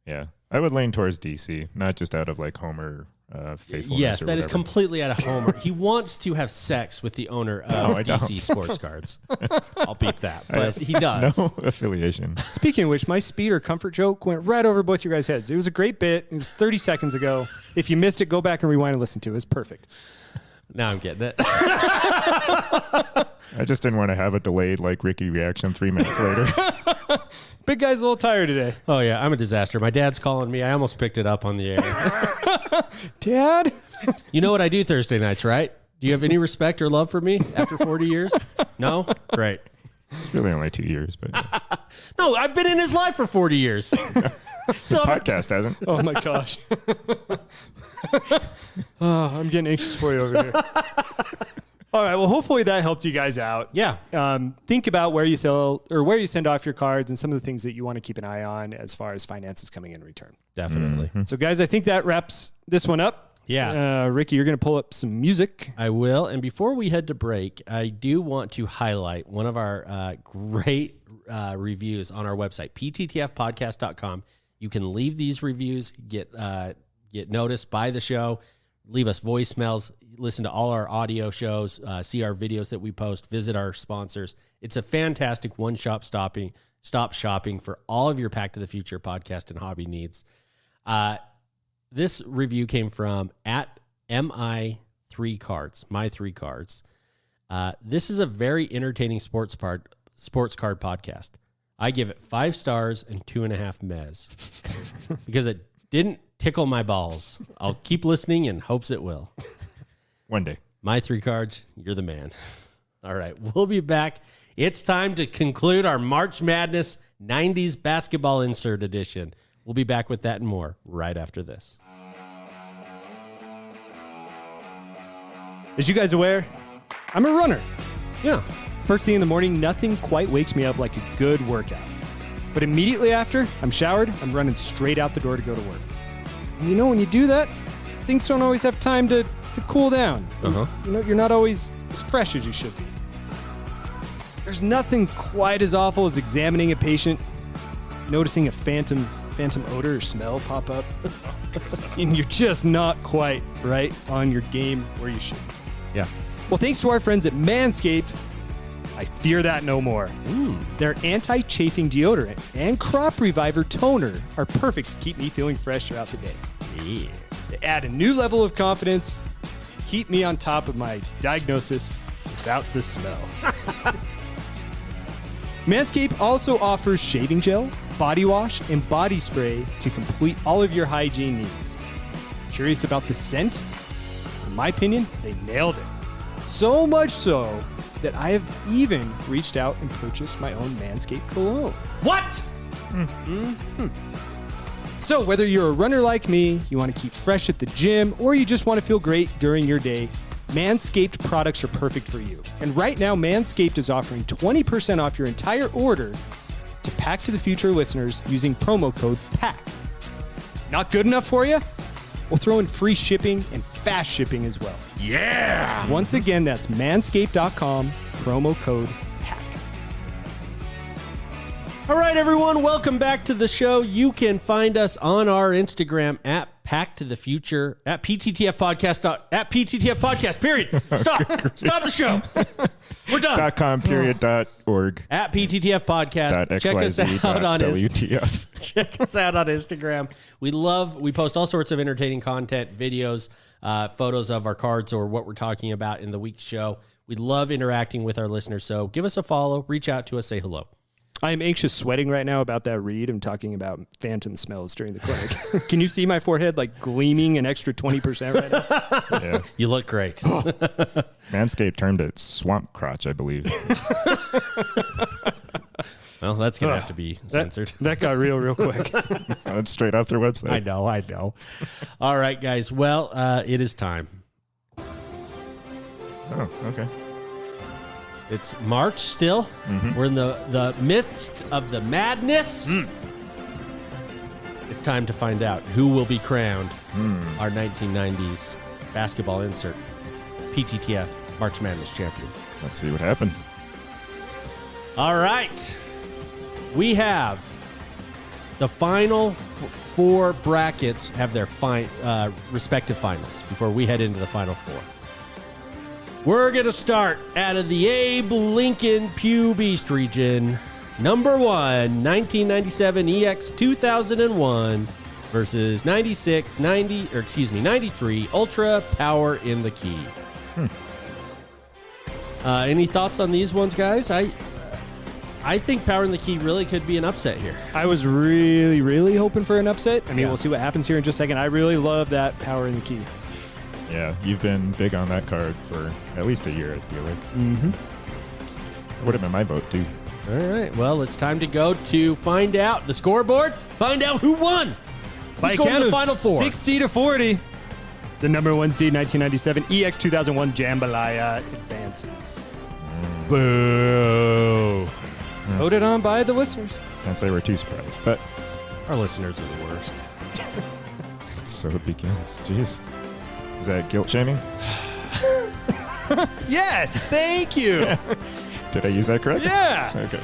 Yeah, I would lean towards DC, not just out of like Homer faithfulness. Yes, or that is whatever. completely out of Homer. He wants to have sex with the owner of No, I don't. DC Sports Cards. I'll beat that, but he does. No affiliation. Speaking of which, my speed or comfort joke went right over both your guys' heads. It was a great bit. It was 30 seconds ago. If you missed it, go back and rewind and listen to it. It's perfect. Now I'm getting it. I just didn't want to have a delayed like Ricky reaction 3 minutes later. Big guy's a little tired today. Oh, yeah, I'm a disaster. My dad's calling me. I almost picked it up on the air. Dad? You know what I do Thursday nights, right? Do you have any respect or love for me after 40 years? No? Great. It's really only 2 years, but No, I've been in his life for 40 years. Still haven't- podcast hasn't. Oh, my gosh. Oh, I'm getting anxious for you over here. All right. Well, hopefully that helped you guys out. Yeah. Think about where you sell or where you send off your cards and some of the things that you want to keep an eye on as far as finances coming in return. Definitely. So, guys, I think that wraps this one up. Yeah. Ricky, you're going to pull up some music. I will. And before we head to break, I do want to highlight one of our great reviews on our website, pttfpodcast.com. You can leave these reviews, get noticed by the show, leave us voicemails, listen to all our audio shows, see our videos that we post, visit our sponsors. It's a fantastic one-stop shopping for all of your Pack to the Future podcast and hobby needs. This review came from at MI3Cards, My3Cards. This is a very entertaining sports card podcast. I give it 5 stars and 2.5 mez because it didn't tickle my balls. I'll keep listening and hopes it will. One day. My3Cards, you're the man. All right, we'll be back. It's time to conclude our March Madness 90s basketball insert edition. We'll be back with that and more right after this. As you guys are aware, I'm a runner. Yeah. First thing in the morning, nothing quite wakes me up like a good workout. But immediately after, I'm showered, I'm running straight out the door to go to work. And you know, when you do that, things don't always have time to cool down. Uh-huh. You know, you're not always as fresh as you should be. There's nothing quite as awful as examining a patient, noticing a phantom odor or smell pop up, and you're just not quite right on your game where you should be. Yeah. Well, thanks to our friends at Manscaped, I fear that no more. Their anti-chafing deodorant and crop reviver toner are perfect to keep me feeling fresh throughout the day. Yeah. They add a new level of confidence, keep me on top of my diagnosis without the smell. Manscaped also offers shaving gel, body wash, and body spray to complete all of your hygiene needs. Curious about the scent? In my opinion, they nailed it. So much so that I have even reached out and purchased my own Manscaped cologne. What? So whether you're a runner like me, you want to keep fresh at the gym, or you just want to feel great during your day, Manscaped products are perfect for you. And right now, Manscaped is offering 20% off your entire order to Pack to the Future listeners using promo code PACK. Not good enough for you? We'll throw in free shipping and fast shipping as well. Yeah. Once again, that's manscaped.com, promo code PACK. All right, everyone, welcome back to the show. You can find us on our Instagram at Pack to the Future, at PTTF Podcast, at PTTF Podcast, period. Stop the show. We're done. .com.org. At PTTF Podcast. Check us out on WTF. Check us out on Instagram. We post all sorts of entertaining content, videos, photos of our cards or what we're talking about in the week's show. We love interacting with our listeners, so give us a follow, reach out to us, say hello. I am anxious sweating right now about that read. I'm talking about phantom smells during the clinic. Can you see my forehead like gleaming an extra 20% right now? Yeah. You look great. Manscaped termed it swamp crotch, I believe. Well, that's going to have to be censored. That got real quick. That's straight off their website. I know. All right, guys. Well, it is time. Oh, okay. It's March still. Mm-hmm. We're in the midst of the madness. It's time to find out who will be crowned our 1990s basketball insert PTTF March Madness champion. Let's see what happened. All right. we have the final four brackets have their respective finals before we head into the final four. We're going to start out of the Abe Lincoln Pew Beast region. Number 1, 1997 EX 2001 versus 93 Ultra Power in the Key. Any thoughts on these ones, guys? I think Power in the Key really could be an upset here. I was really, really hoping for an upset. I mean, we'll see what happens here in just a second. I really love that Power in the Key. Yeah, you've been big on that card for at least a year, I feel like. Mm-hmm. Would have been my vote, too. All right. Well, it's time to go to find out the scoreboard, find out who won. By a going to count the of final four? 60-40, the number 1 seed 1997 EX 2001 Jambalaya advances. Boo. Voted on by the listeners. Can't say we're too surprised, but Our listeners are the worst. so it begins. Jeez. Is that guilt shaming? Yes, thank you. Did I use that correct? Yeah. Okay.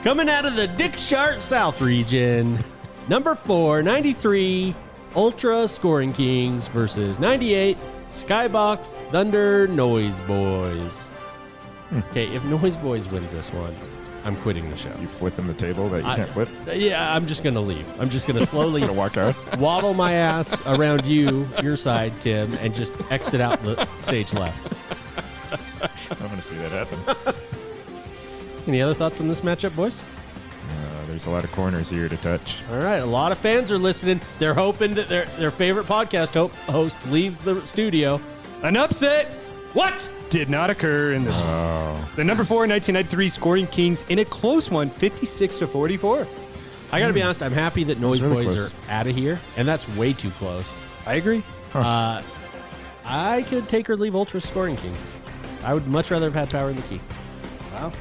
Coming out of the Dick Shart South region, number 4, 93 Ultra Scoring Kings versus 98 Skybox Thunder Noise Boys. Okay, if Noise Boys wins this one, I'm quitting the show. You flipping the table that you can't flip? Yeah, I'm just going to leave. I'm just going to slowly Gonna walk out? waddle my ass around your side, Tim, and just exit out the stage left. I'm going to see that happen. Any other thoughts on this matchup, boys? There's a lot of corners here to touch. All right, a lot of fans are listening. They're hoping that their favorite podcast host leaves the studio. An upset What? did not occur in this one. Oh. The number 4 1993 Scoring Kings in a close one, 56-44. I got to be honest, I'm happy that Noise really Boys close. are out of here, and that's way too close. I agree. I could take or leave Ultra Scoring Kings. I would much rather have had Power in the Key. Wow.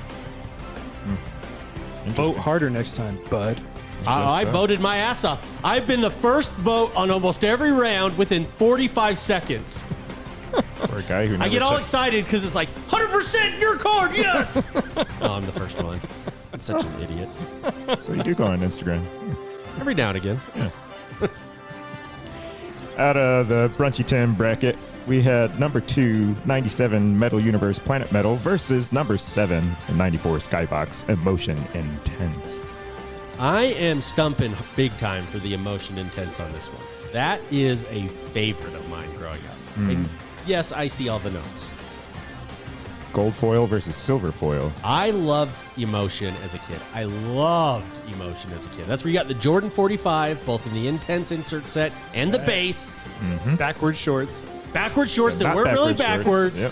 Vote Interesting. harder next time, bud. I so. voted my ass off. I've been the first vote on almost every round within 45 seconds. For a guy who never I get all checks. excited because it's like, 100% your card, yes! Oh, I'm the first one. I'm such an idiot. So you do go on Instagram. Every now and again. Out of the Brunchy 10 bracket, we had number 2, 97 Metal Universe Planet Metal versus number 7, 94 Skybox Emotion Intense. I am stumping big time for the Emotion Intense on this one. That is a favorite of mine growing up. And yes, I see all the notes. Gold foil versus silver foil. I loved Emotion as a kid. That's where you got the Jordan 45, both in the Intense insert set and the base. Backwards shorts. Backward shorts that Not weren't really shorts. backwards. Yep.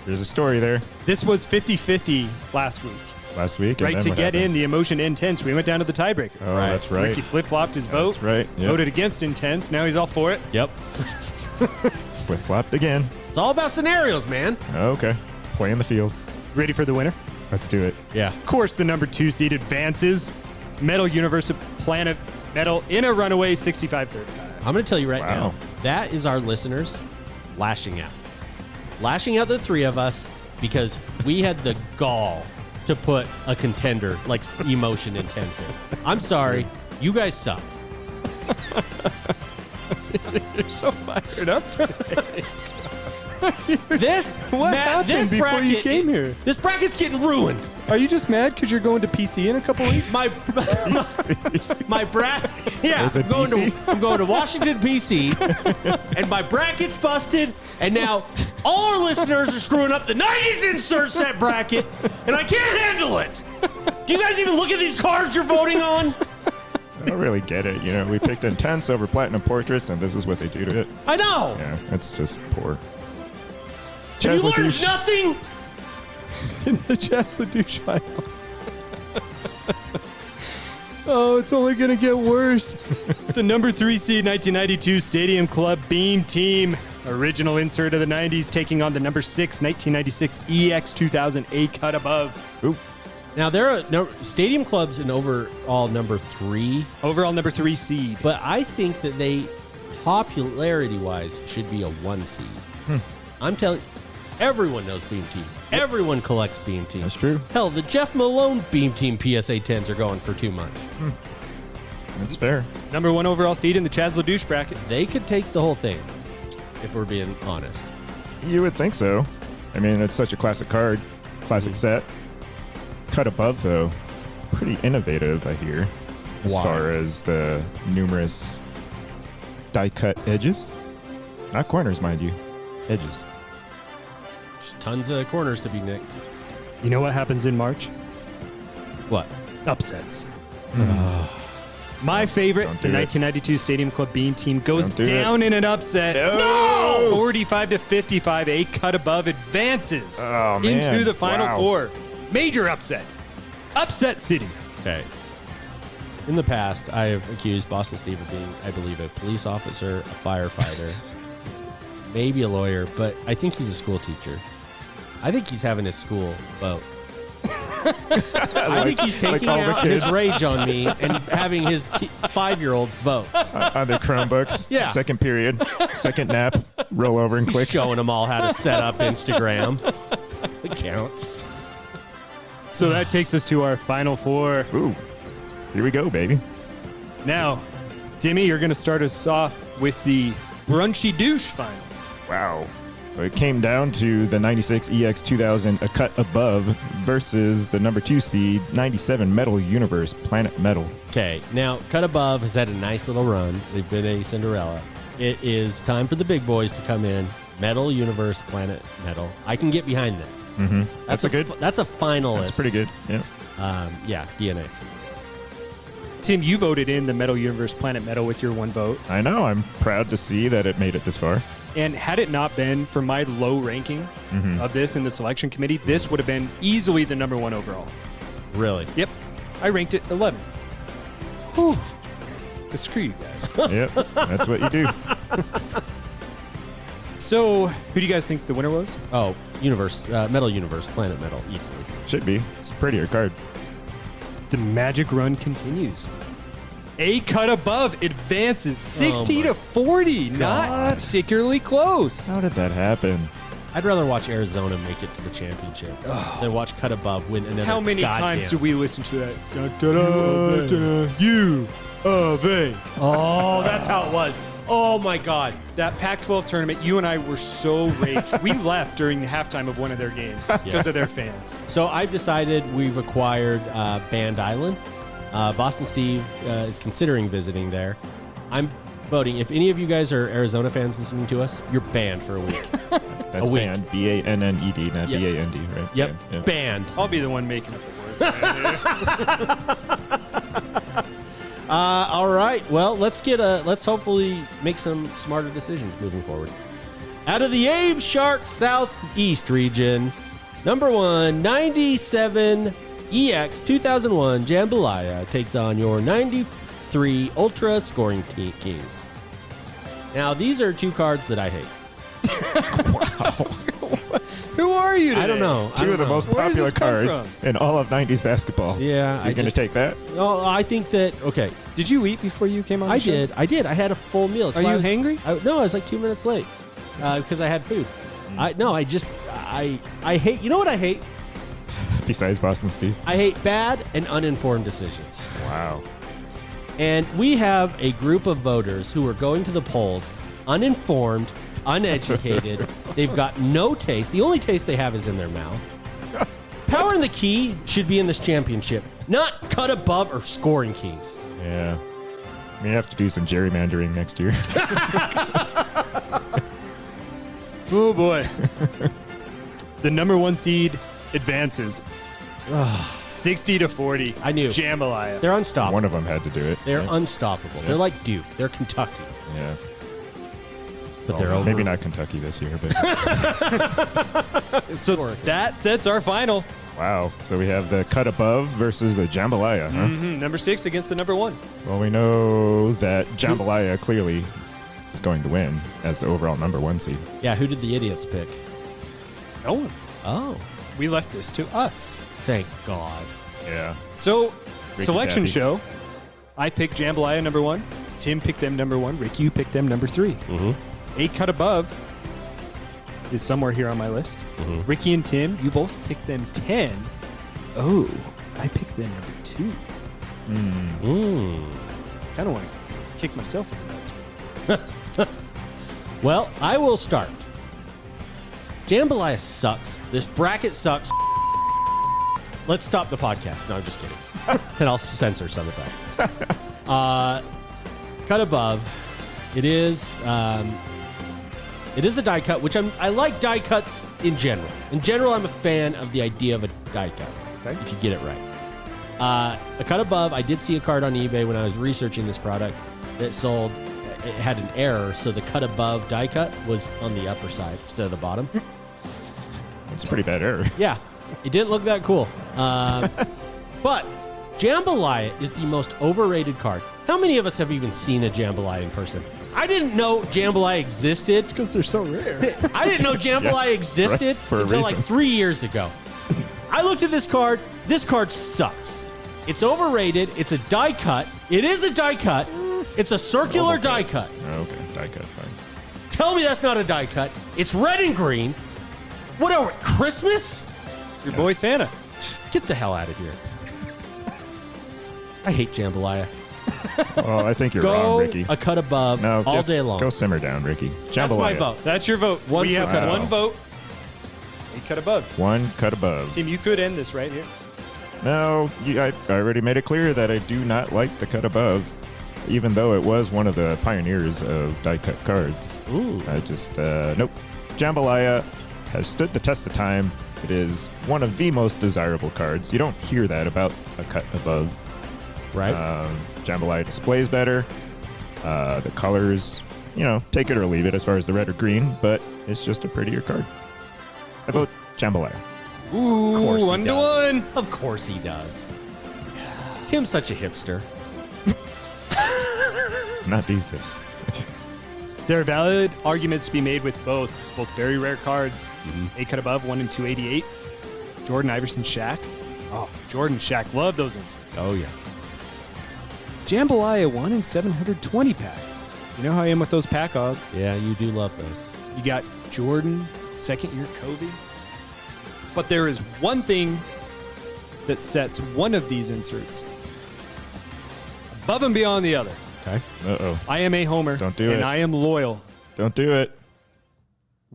There's a story there This was 50-50 last week. last week. and Right, then to what get happened? in the Emotion Intense, we went down to the tiebreaker. Oh, that's right. Ricky flip-flopped his vote. That's right. Yep. Voted against Intense. Now he's all for it. Yep. Flip-flopped again. It's all about scenarios, man. Okay. Play in the field. Ready for the winner? Let's do it. Yeah. Of course, the number 2 seed advances. Metal Universe Planet Metal in a runaway 65-35. I'm going to tell you right Wow. now, that is our listeners lashing out. Lashing out the three of us because we had the gall to put a contender like Emotion Intense in. I'm sorry. You guys suck. You're so fired up today. What happened before you came here? This bracket's getting ruined. Are you just mad because you're going to PC in a couple weeks? My bracket. Yeah, There's a I'm going to Washington PC, and my bracket's busted. And now all our listeners are screwing up the '90s insert set bracket, and I can't handle it. Do you guys even look at these cards you're voting on? I don't really get it. You know, we picked Intense over Platinum Portraits, and this is what they do to it. I know. Yeah, it's just poor. You learned Chaz nothing. In the Jazz the Douche final. Oh, it's only going to get worse. The number 3 seed 1992 Stadium Club Beam Team. Original insert of the 90s taking on the number 6 1996 EX 2000 A cut above. Ooh. Now there are Stadium Club's an overall number 3, Overall number 3 seed. but I think that they popularity-wise should be a 1 seed. I'm telling. Everyone knows Beam Team. Everyone collects Beam Team. That's true. Hell, the Jeff Malone Beam Team PSA 10s are going for too much. That's fair. Number 1 overall seed in the Chaz LaDouche bracket. They could take the whole thing, if we're being honest. You would think so. I mean, it's such a classic card, classic set. Cut above, though, pretty innovative, I hear, as Why? far as the numerous die-cut edges. Not corners, mind you. Edges. Just tons of corners to be nicked. You know what happens in March? What? Upsets. My favorite, Don't the do it. 1992 Stadium Club Beam Team goes Don't do down in an upset. No! 45-55. A cut above advances Oh, man. into the Final Wow. Four. Major upset. Upset City. Okay. In the past, I have accused Boston Steve of being, I believe, a police officer, a firefighter, maybe a lawyer, but I think he's a school teacher. I think he's having his school vote. I think he's taking all the out his kids. rage on me and having his 5-year-olds vote. On their Chromebooks. Yeah. Second period. Second nap. Roll over and click. Showing them all how to set up Instagram. It counts. So that takes us to our Final Four. Ooh. Here we go, baby. Now, Timmy, you're going to start us off with the Brunchy Douche final. Wow. So it came down to the 96 EX 2000, a cut above, versus the number 2 seed, 97 Metal Universe, Planet Metal. Okay, now Cut Above has had a nice little run. They've been a Cinderella. It is time for the big boys to come in. Metal Universe, Planet Metal. I can get behind that. Mm-hmm. That's a good. That's a finalist. That's pretty good. Yeah. Yeah, DNA. Tim, you voted in the Metal Universe Planet Metal with your 1 vote. I know. I'm proud to see that it made it this far. And had it not been for my low ranking of this in the selection committee, this would have been easily the number 1 overall. Really? Yep. I ranked it 11. Whew. Screw you guys. Yep. That's what you do. So, who do you guys think the winner was? Oh, Universe, Metal Universe, Planet Metal, easily. Should be. It's a prettier card. The magic run continues. A cut above advances 60 to 40. Not particularly close. How did that happen? I'd rather watch Arizona make it to the championship than watch Cut Above win another. How many goddamn- times do we listen to that? Da, da, da, da, da, U of A. Oh, that's how it was. Oh my God. That Pac-12 tournament, you and I were so raged. We left during the halftime of one of their games because of their fans. So I've decided we've acquired Band Island. Boston Steve is considering visiting there. I'm voting. If any of you guys are Arizona fans listening to us, you're banned for a week. That's A week. banned. B-A-N-N-E-D, not Yep. B-A-N-D, right? Yep, Yeah. banned. I'll be the one making up the words. All right. Well, let's hopefully make some smarter decisions moving forward. Out of the Abe Shark Southeast region, number 1, 97 EX 2001 Jambalaya takes on your 93 Ultra Scoring Kings. Now, these are 2 cards that I hate. Who are you today? I don't know. Two of the most Where does popular this come cards from? in all of 90s basketball. Yeah, You're going to take that? Oh, I think that. Okay, Did you eat before you came on the I show? did. I did. I had a full meal. That's Are why you I was- hangry? No, I was like 2 minutes late because I had food. I hate. You know what I hate? Besides Boston Steve? I hate bad and uninformed decisions. Wow. And we have a group of voters who are going to the polls uninformed, uneducated. They've got no taste. The only taste they have is in their mouth. Power and the Key should be in this championship, not Cut Above or Scoring Kings. Yeah. We have to do some gerrymandering next year. Oh boy. The number 1 seed advances. 60 to 40. I knew. Jambalaya. They're unstoppable. One of them had to do it. They're yeah. unstoppable. They're like Duke. They're Kentucky. Yeah. But they're Well, over. maybe not Kentucky this year, but So that sets our final. wow. So we have the cut above versus the jambalaya, huh? Number 6 against the number 1. Well, we know that jambalaya clearly is going to win as the overall number 1 seed. Yeah, who did the idiots pick? No one. Oh, We left this to us. thank God. Yeah. So, Ricky's selection happy. show. I picked Jambalaya number 1. Tim picked them number 1. Ricky, you picked them number 3. Mm-hmm. A cut above is somewhere here on my list. Ricky and Tim, you both picked them 10. Oh, I picked them number 2. Kind of want to kick myself in the nuts for that. Well, I will start. Jambalaya sucks. This bracket sucks. Let's stop the podcast. No, I'm just kidding. And I'll censor some of that. Cut above. It is a die cut, which I like die cuts in general. In general, I'm a fan of the idea of a die cut. Okay. If you get it right. A cut above, I did see a card on eBay when I was researching this product that sold. It had an error, so the cut above die cut was on the upper side instead of the bottom. That's a pretty bad error. Yeah, it didn't look that cool. But Jambalaya is the most overrated card. How many of us have even seen a Jambalaya in person? I didn't know Jambalaya existed. It's because they're so rare. I didn't know Jambalaya existed for a until reason. like 3 years ago. I looked at this card. This card sucks. It's overrated. It's a die cut. It is a die cut. It's a circular die cut. Okay, die cut, fine. Tell me that's not a die cut. It's red and green. What are we, Christmas? Your boy Santa. Get the hell out of here. I hate Jambalaya. Well, I think you're Go wrong, Ricky. a cut above No, all just day long. Go simmer down, Ricky. That's my Jambalaya. vote. That's your vote. One we for have cut one above. vote. A cut above. One cut above. Tim, you could end this right here. No, I already made it clear that I do not like the cut above, even though it was one of the pioneers of die cut cards. Ooh. I just, nope. Jambalaya has stood the test of time. It is one of the most desirable cards. You don't hear that about a cut above. Right? Jambalaya displays better. The colors, take it or leave it as far as the red or green, but it's just a prettier card. I vote Jambalaya. Ooh, Of course he 1 to does. 1. Of course he does. Tim's such a hipster. Not these days. There are valid arguments to be made with both very rare cards. A cut above, 1 in 288. Jordan, Iverson, Shaq. Oh, Jordan, Shaq, love those inserts. Oh, yeah. Jambalaya, 1 in 720 packs. You know how I am with those pack odds. Yeah, you do love those. You got Jordan, second year Kobe. But there is one thing that sets one of these inserts above and beyond the other. Okay. Uh-oh. I am a homer. Don't do and it. I am loyal. Don't do it.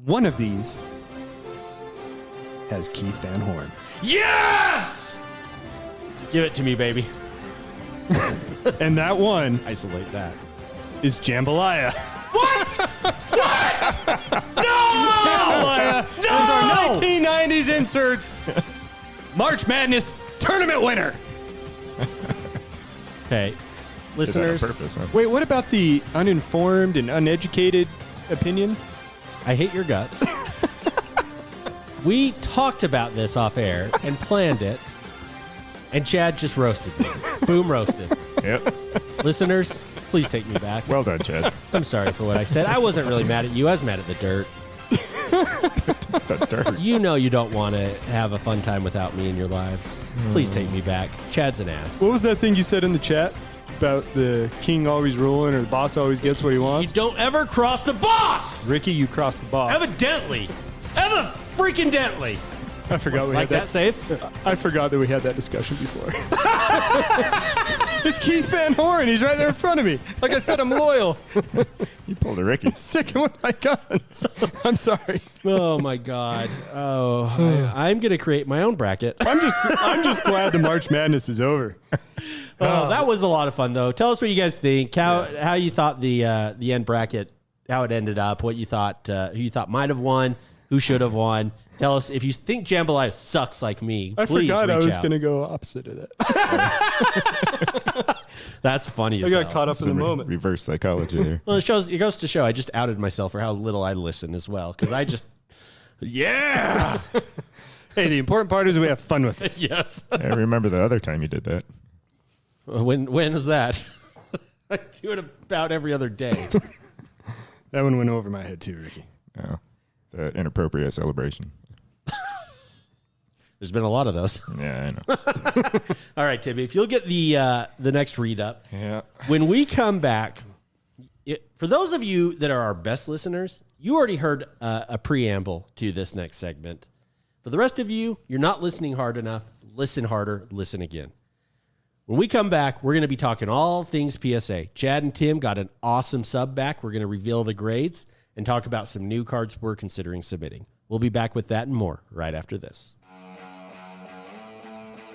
One of these has Keith Van Horn. Yes! Give it to me, baby. And that one Isolate that. is Jambalaya. What? What? No! Jambalaya is our 1990s inserts March Madness Tournament winner. Okay. Did that on Listeners, purpose, huh? Wait, what about the uninformed and uneducated opinion? I hate your guts. We talked about this off air and planned it, and Chad just roasted me. Boom, roasted. Yep. Listeners, please take me back. Well done, Chad. I'm sorry for what I said. I wasn't really mad at you. I was mad at the dirt. The dirt. You know you don't want to have a fun time without me in your lives. Please take me back. Chad's an ass. What was that thing you said in the chat about the king always ruling or the boss always gets what he You wants? don't ever cross the boss! Ricky, you crossed the boss. Evidently. Freaking-dently. I forgot we Like had that save? I forgot that we had that discussion before. It's Keith Van Horn. He's right there in front of me. Like I said, I'm loyal. You pulled a Ricky. Sticking with my guns. I'm sorry. Oh, my God. Oh, I'm going to create my own bracket. I'm just glad the March Madness is over. Oh, that was a lot of fun, though. Tell us what you guys think. How you thought the end bracket, how it ended up, what you thought, who you thought might have won, who should have won. Tell us if you think Jambalaya sucks like me. I please forgot I reach was out. going to go opposite of that. That's funny. I as got hell. caught up in the moment. Reverse psychology there. Well, it goes to show I just outed myself for how little I listen as well, because I just, yeah, Hey, the important part is we have fun with it. yes. I remember the other time you did that. When is that? I do it about every other day. That one went over my head too, Ricky. Oh, the inappropriate celebration. There's been a lot of those. Yeah, I know. All right, Timmy, if you'll get the next read up. Yeah. When we come back, for those of you that are our best listeners, you already heard a preamble to this next segment. For the rest of you, you're not listening hard enough. Listen harder. Listen again. When we come back, we're going to be talking all things PSA. Chad and Tim got an awesome sub back. We're going to reveal the grades and talk about some new cards we're considering submitting. We'll be back with that and more right after this.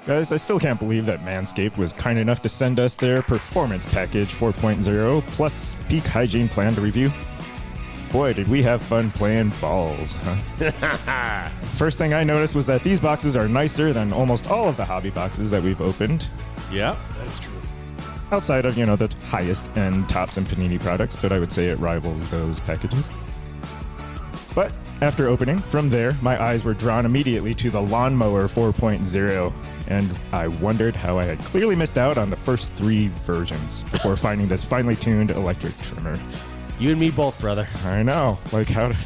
Guys, I still can't believe that Manscaped was kind enough to send us their Performance Package 4.0 plus Peak Hygiene Plan to review. Boy, did we have fun playing balls, huh? First thing I noticed was that these boxes are nicer than almost all of the hobby boxes that we've opened. Yeah. That is true. Outside of, the highest end Topps and Panini products, but I would say it rivals those packages. But after opening, from there, my eyes were drawn immediately to the Lawnmower 4.0, and I wondered how I had clearly missed out on the first 3 versions before finding this finely tuned electric trimmer. You and me both, brother. I know,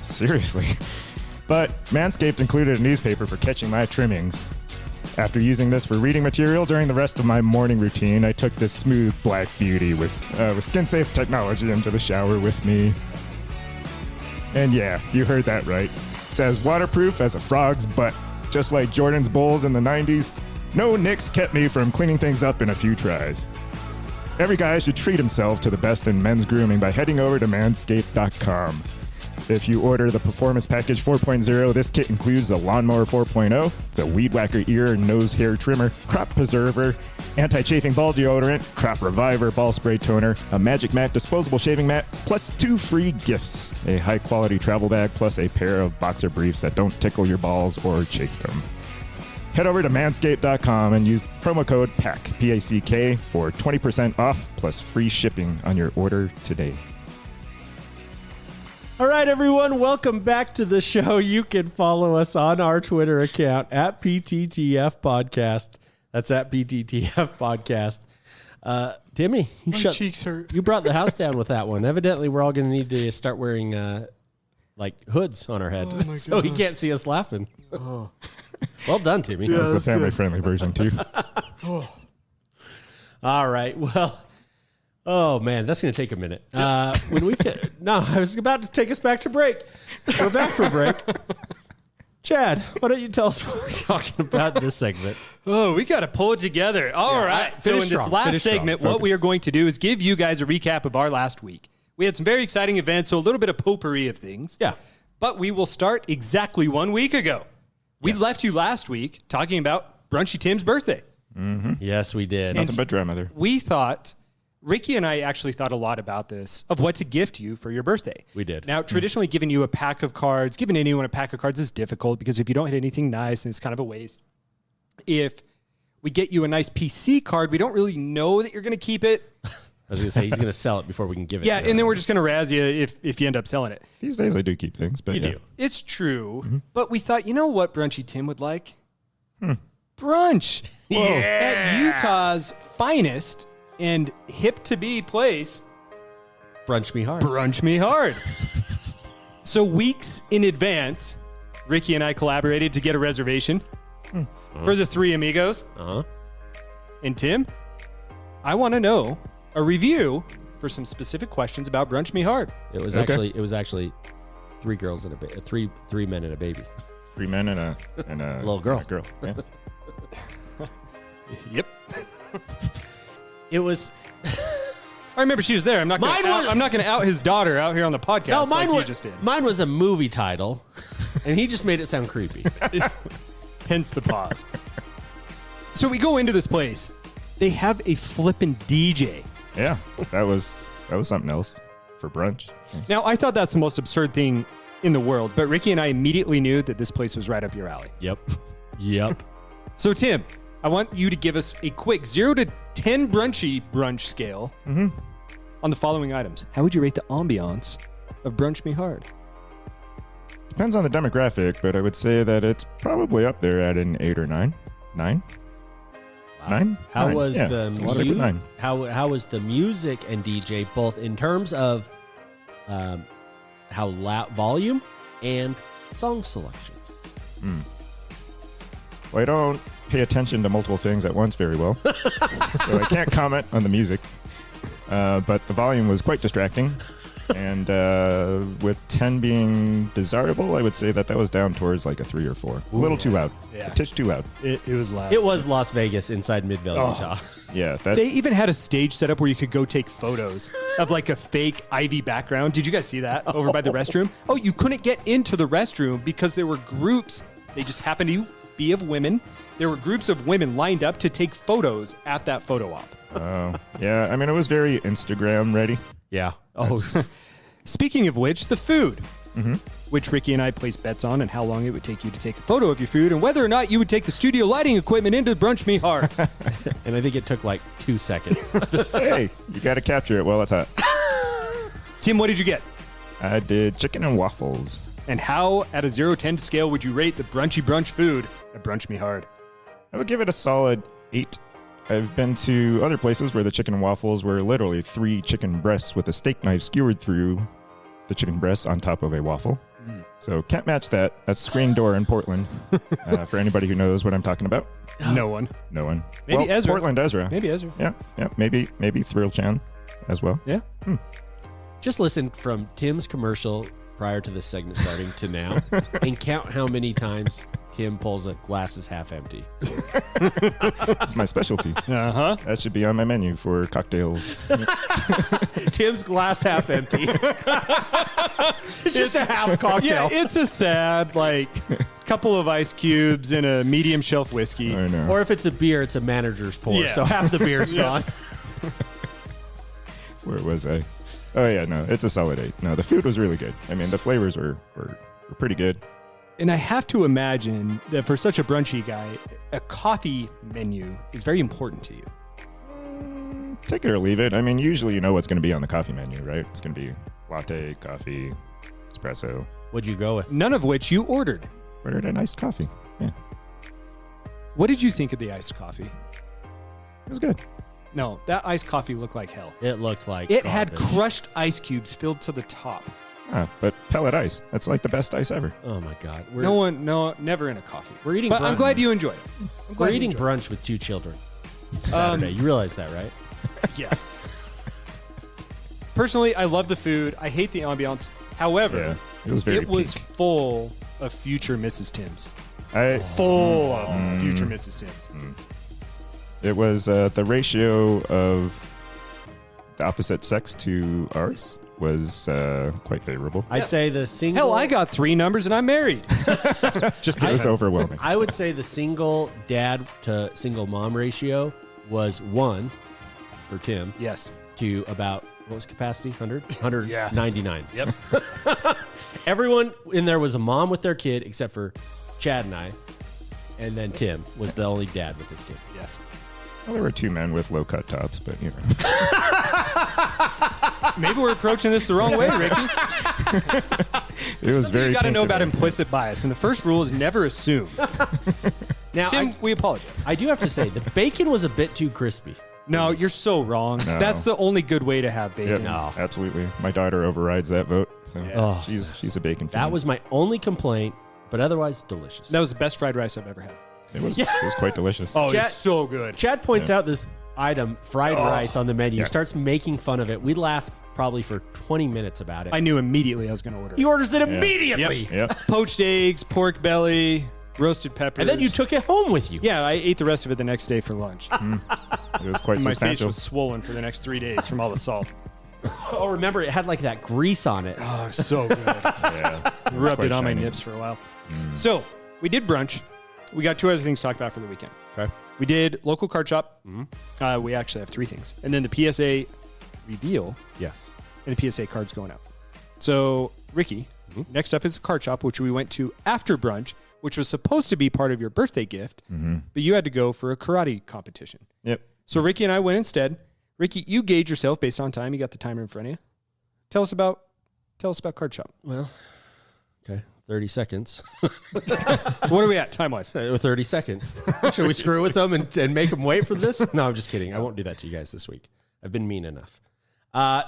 seriously. But Manscaped included a newspaper for catching my trimmings. After using this for reading material during the rest of my morning routine, I took this smooth black beauty with skin-safe technology into the shower with me. And yeah, you heard that right. It's as waterproof as a frog's butt. Just like Jordan's bowls in the 90s, no nicks kept me from cleaning things up in a few tries. Every guy should treat himself to the best in men's grooming by heading over to manscaped.com. If you order the Performance Package 4.0, this kit includes the Lawnmower 4.0, the Weed Whacker Ear and Nose Hair Trimmer, Crop Preserver, Anti-Chafing Ball Deodorant, Crop Reviver Ball Spray Toner, a Magic Mat Disposable Shaving Mat, plus 2 free gifts, a high-quality travel bag, plus a pair of boxer briefs that don't tickle your balls or chafe them. Head over to manscaped.com and use promo code PACK, P-A-C-K, for 20% off plus free shipping on your order today. All right, everyone, welcome back to the show. You can follow us on our Twitter account at PTTF Podcast. That's at PTTF Podcast. Timmy, Cheeks hurt. You brought the house down with that one. Evidently, we're all going to need to start wearing hoods on our head so he can't see us laughing. Oh. Well done, Timmy. Yeah, that's the family-friendly version, too. All right, well... Oh, man, that's going to take a minute. I was about to take us back to break. We're back for break. Chad, why don't you tell us what we're talking about in this segment? Oh, we got to pull it together. All right. So in this last segment, what we are going to do is give you guys a recap of our last week. We had some very exciting events, so a little bit of potpourri of things. Yeah. But we will start exactly 1 week ago. We left you last week talking about Brunchy Tim's birthday. Mm-hmm. Yes, we did. Nothing but grandmother. We thought... Ricky and I actually thought a lot about this, of what to gift you for your birthday. We did. Now, traditionally, giving you a pack of cards, giving anyone a pack of cards is difficult because if you don't hit anything nice, and it's kind of a waste. If we get you a nice PC card, we don't really know that you're going to keep it. I was going to say, he's going to sell it before we can give it. Yeah, and then we're just going to razz you if you end up selling it. These days I do keep things, but you do. It's true, but we thought, you know what Brunchy Tim would like? Brunch. Yeah. At Utah's finest and hip-to-be place, Brunch Me Hard. Brunch Me Hard. So weeks in advance, Ricky and I collaborated to get a reservation for the 3 amigos. Uh-huh. And Tim, I want to know a review for some specific questions about Brunch Me Hard. It was actually 3 girls and three men and a baby. 3 men and a little girl. A girl. Yeah. Yep. It was. I remember she was there. I'm not going to out his daughter out here on the podcast. No, mine like was you just did. Mine was a movie title, and he just made it sound creepy. Hence the pause. So we go into this place. They have a flippin' DJ. Yeah, that was something else for brunch. Yeah. Now, I thought that's the most absurd thing in the world, but Ricky and I immediately knew that this place was right up your alley. Yep. So, Tim, I want you to give us a quick 0 to 10 brunch scale on the following items. How would you rate the ambiance of Brunch Me Hard? Depends on the demographic, but I would say that it's probably up there at an 8 or 9. 9? Wow. 9? How 9. was yeah, the music? 9. How was the music and DJ both in terms of how loud volume and song selection? Well, I don't pay attention to multiple things at once very well, so I can't comment on the music. But the volume was quite distracting. And with 10 being desirable, I would say that was down towards like a 3 or 4. A little too loud. Yeah. A titch too loud. It was loud. It was Las Vegas inside Midvale, Utah. Yeah. They even had a stage set up where you could go take photos of like a fake ivy background. Did you guys see that over by the restroom? Oh, you couldn't get into the restroom because there were groups. They just happened to be of women. There were groups of women lined up to take photos at that photo op. Oh, yeah. I mean, it was very Instagram ready. Yeah. Oh, Speaking of which, the food, which Ricky and I placed bets on, and how long it would take you to take a photo of your food, and whether or not you would take the studio lighting equipment into Brunch Me Hard. and I think it took like 2 seconds. Hey, you got to capture it while it's hot. Tim, what did you get? I did chicken and waffles. And how, at a 0-10 scale, would you rate the brunchy brunch food at Brunch Me Hard? I would give it a solid 8. I've been to other places where the chicken and waffles were literally 3 chicken breasts with a steak knife skewered through the chicken breasts on top of a waffle. So can't match that. That's Screen Door in Portland. For anybody who knows what I'm talking about. No one. No one. Maybe Ezra. Portland Ezra. Maybe Ezra. Yeah. Maybe Thrill Chan as well. Yeah. Just listen from Tim's commercial prior to this segment starting to now and count how many times Tim pulls a glass is half empty. It's my specialty. Uh-huh. That should be on my menu for cocktails. Tim's glass half empty. It's just a half cocktail. Yeah, it's a sad, like, couple of ice cubes and a medium shelf whiskey. I know. Or if it's a beer, it's a manager's pour. Yeah. So half the beer's gone. Where was I? Oh, yeah, no, it's a solid 8. No, the food was really good. I mean, the flavors were pretty good. And I have to imagine that for such a brunchy guy, a coffee menu is very important to you. Take it or leave it. I mean, usually you know what's going to be on the coffee menu, right? It's going to be latte, coffee, espresso. What'd you go with? None of which you ordered. Ordered an iced coffee. Yeah, What did you think of the iced coffee? it was good. No, that iced coffee looked like hell. It looked like It had garbage. crushed ice cubes filled to the top. But pellet ice. That's like the best ice ever. Oh my god. Never in a coffee. We're eating But I'm brunch. glad you enjoy it. We're eating brunch with 2 children. Saturday. You realize that, right? Yeah. Personally, I love the food. I hate the ambiance. However, Yeah, it was very it was pink. full of future Mrs. Tim's. I Full of future Mrs. Tim's. It was the ratio of the opposite sex to ours was quite favorable. I'd say the single. Hell, I got 3 numbers and I'm married. Just it was overwhelming. I would say the single dad to single mom ratio was 1 for Tim Yes. to about, what was capacity? 100? 199. Yep. Everyone in there was a mom with their kid except for Chad and I. And then Tim was the only dad with his kid. Yes. Well, there were 2 men with low cut tops, but you know. Maybe we're approaching this the wrong way, Ricky. It was very. You got to know pink about of it. implicit bias, and the first rule is never assume. Now, Tim, we apologize. I do have to say, the bacon was a bit too crispy. No, you're so wrong. No. That's the only good way to have Yep, bacon. No. absolutely. My daughter overrides that vote. So Oh. she's a bacon fan. That was my only complaint, but otherwise delicious. That was the best fried rice I've ever had. It was quite delicious. Oh, Chad- it's so good. Chad points out this item, fried rice, on the menu, Yeah. starts making fun of it. We laughed probably for 20 minutes about it. I knew immediately I was going to order He it. orders it immediately. Yep. Poached eggs, pork belly, roasted peppers. And then you took it home with you. Yeah, I ate the rest of it the next day for lunch. It was quite My face substantial. was swollen for the next 3 days from all the salt. Oh, remember, it had like that grease on it. Oh, so good. Yeah. Rubbed quite it on my shiny. nips for a while. So we did brunch. We got 2 other things to talk about for the weekend. Okay. We did local card shop. We actually have 3 things. And then the PSA reveal Yes. and the PSA cards going out. So, Ricky, next up is the card shop, which we went to after brunch, which was supposed to be part of your birthday gift, but you had to go for a karate competition. Yep. So Ricky and I went instead. Ricky, you gauge yourself based on time. You got the timer in front of you. Tell us about card shop. Well, okay. 30 seconds. What are we at time-wise? 30 seconds. Should we screw with them and make them wait for this? No, I'm just kidding. I won't do that to you guys this week. I've been mean enough.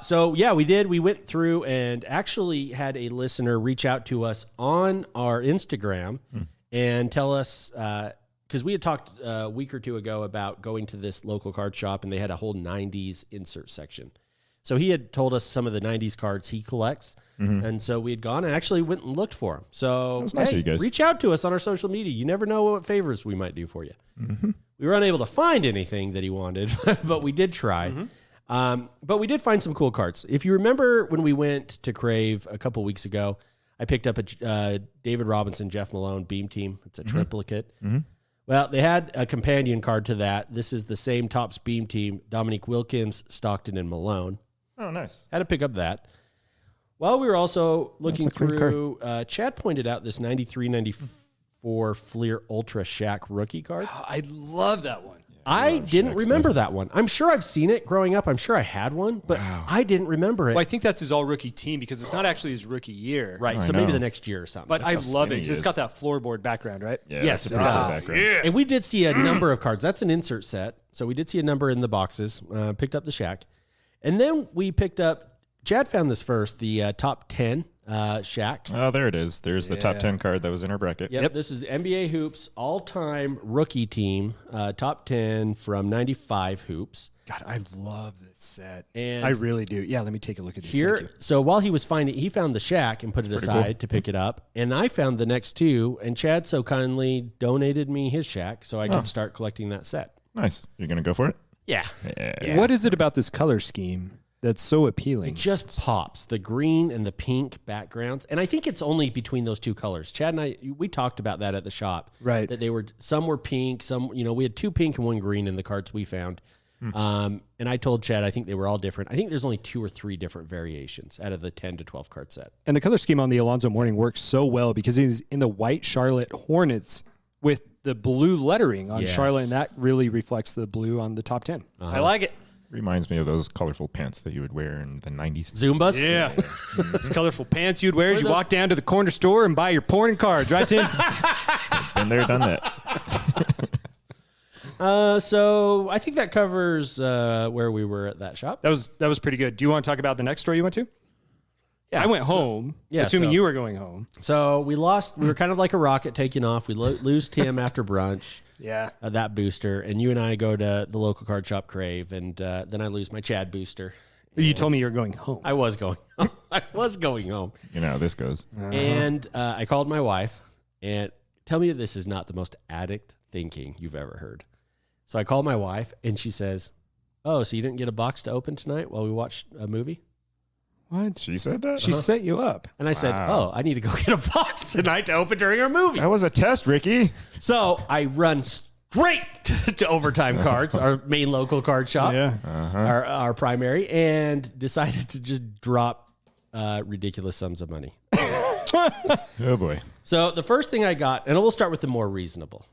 So, yeah, we did. We went through and actually had a listener reach out to us on our Instagram and tell us, because we had talked a week or 2 ago about going to this local card shop, and they had a whole 90s insert section. So he had told us some of the 90s cards he collects. And so we had gone and actually went and looked for him. So That was nice of you guys. reach out to us on our social media. You never know what favors we might do for you. We were unable to find anything that he wanted, but we did try. But we did find some cool cards. If you remember when we went to Crave a couple weeks ago, I picked up a David Robinson, Jeff Malone Beam Team. It's a triplicate. Well, they had a companion card to that. This is the same Topps Beam Team, Dominique Wilkins, Stockton, and Malone. Oh, nice. Had to pick up that. While we were also looking a clean through, Chad pointed out this 93-94 Fleer Ultra Shaq rookie card. I love that one. I didn't Shaq remember stuff. that one. I'm sure I've seen it growing up. I'm sure I had one, but I didn't remember it. Well, I think that's his all-rookie team because it's not actually his rookie year. Right, I so maybe know. the next year or something. But I how love skinny it. he It's is. got that floorboard background, right? Yeah, Yes, that's a it pretty cool does. background. And we did see a number of cards. That's an insert set. So we did see a number in the boxes. Picked up the Shaq. And then we picked up, Chad found this first, the top 10 Shaq. Oh, there it is. There's the top 10 card that was in our bracket. Yep. This is the NBA Hoops all-time rookie team, top 10 from 95 Hoops. God, I love this set. And I really do. Yeah, let me take a look at this. Thank Here, you. so while he was finding, he found the Shaq and put it aside to pick it up, and I found the next two, and Chad so kindly donated me his Shaq so I could start collecting that set. Nice. You're going to go for it? Yeah. Yeah. What is it about this color scheme that's so appealing? It just pops, the green and the pink backgrounds. And I think it's only between those two colors. Chad and I, we talked about that at the shop. Right. That they were, some were pink, some, we had two pink and one green in the cards we found. And I told Chad, I think they were all different. I think there's only 2 or 3 different variations out of the 10 to 12 card set. And the color scheme on the Alonzo Mourning works so well because he's in the white Charlotte Hornets with the blue lettering on Yes. Charlotte, and that really reflects the blue on the top 10. I like it. Reminds me of those colorful pants that you would wear in the 90s. Zumbas? Yeah. These colorful pants you'd wear as you walk down to the corner store and buy your porn and cards, right, Tim? Been there, done that. So I think that covers where we were at that shop. That was pretty good. Do you want to talk about the next store you went to? Yeah, I went home, assuming you were going home. So we lost. We were kind of like a rocket taking off. We lose Tim after brunch. Yeah. That booster, and you and I go to the local card shop Crave, and then I lose my Chad booster. You told me you were going home. I was going. I was going home, You know how this goes. and I called my wife and tell me that this is not the most addict thinking you've ever heard. So I called my wife, and she says, "Oh, so you didn't get a box to open tonight while we watched a movie?" What? She said that? She set you up. And I said, Wow. "Oh, I need to go get a box tonight to open during our movie." That was a test, Ricky. So I run straight to Overtime Cards, our main local card shop, our primary, and decided to just drop ridiculous sums of money. Oh, boy. So the first thing I got, and we'll start with the more reasonable.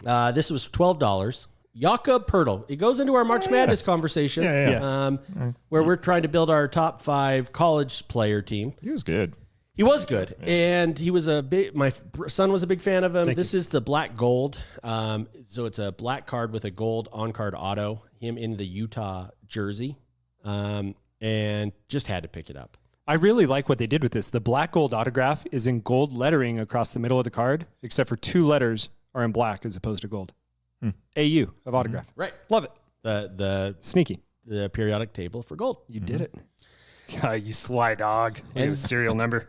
This was $12. Jakob Pertl. It goes into our March Madness conversation, Yeah. where we're trying to build our top 5 college player team. He was good. He was good, and he was my son was a big fan of him. This is the black gold. So it's a black card with a gold on-card auto, him in the Utah jersey, and just had to pick it up. I really like what they did with this. The black gold autograph is in gold lettering across the middle of the card, except for 2 letters are in black as opposed to gold. AU of autograph. Right. Love it. The Sneaky. periodic table for gold. You did it. You sly dog. And serial number.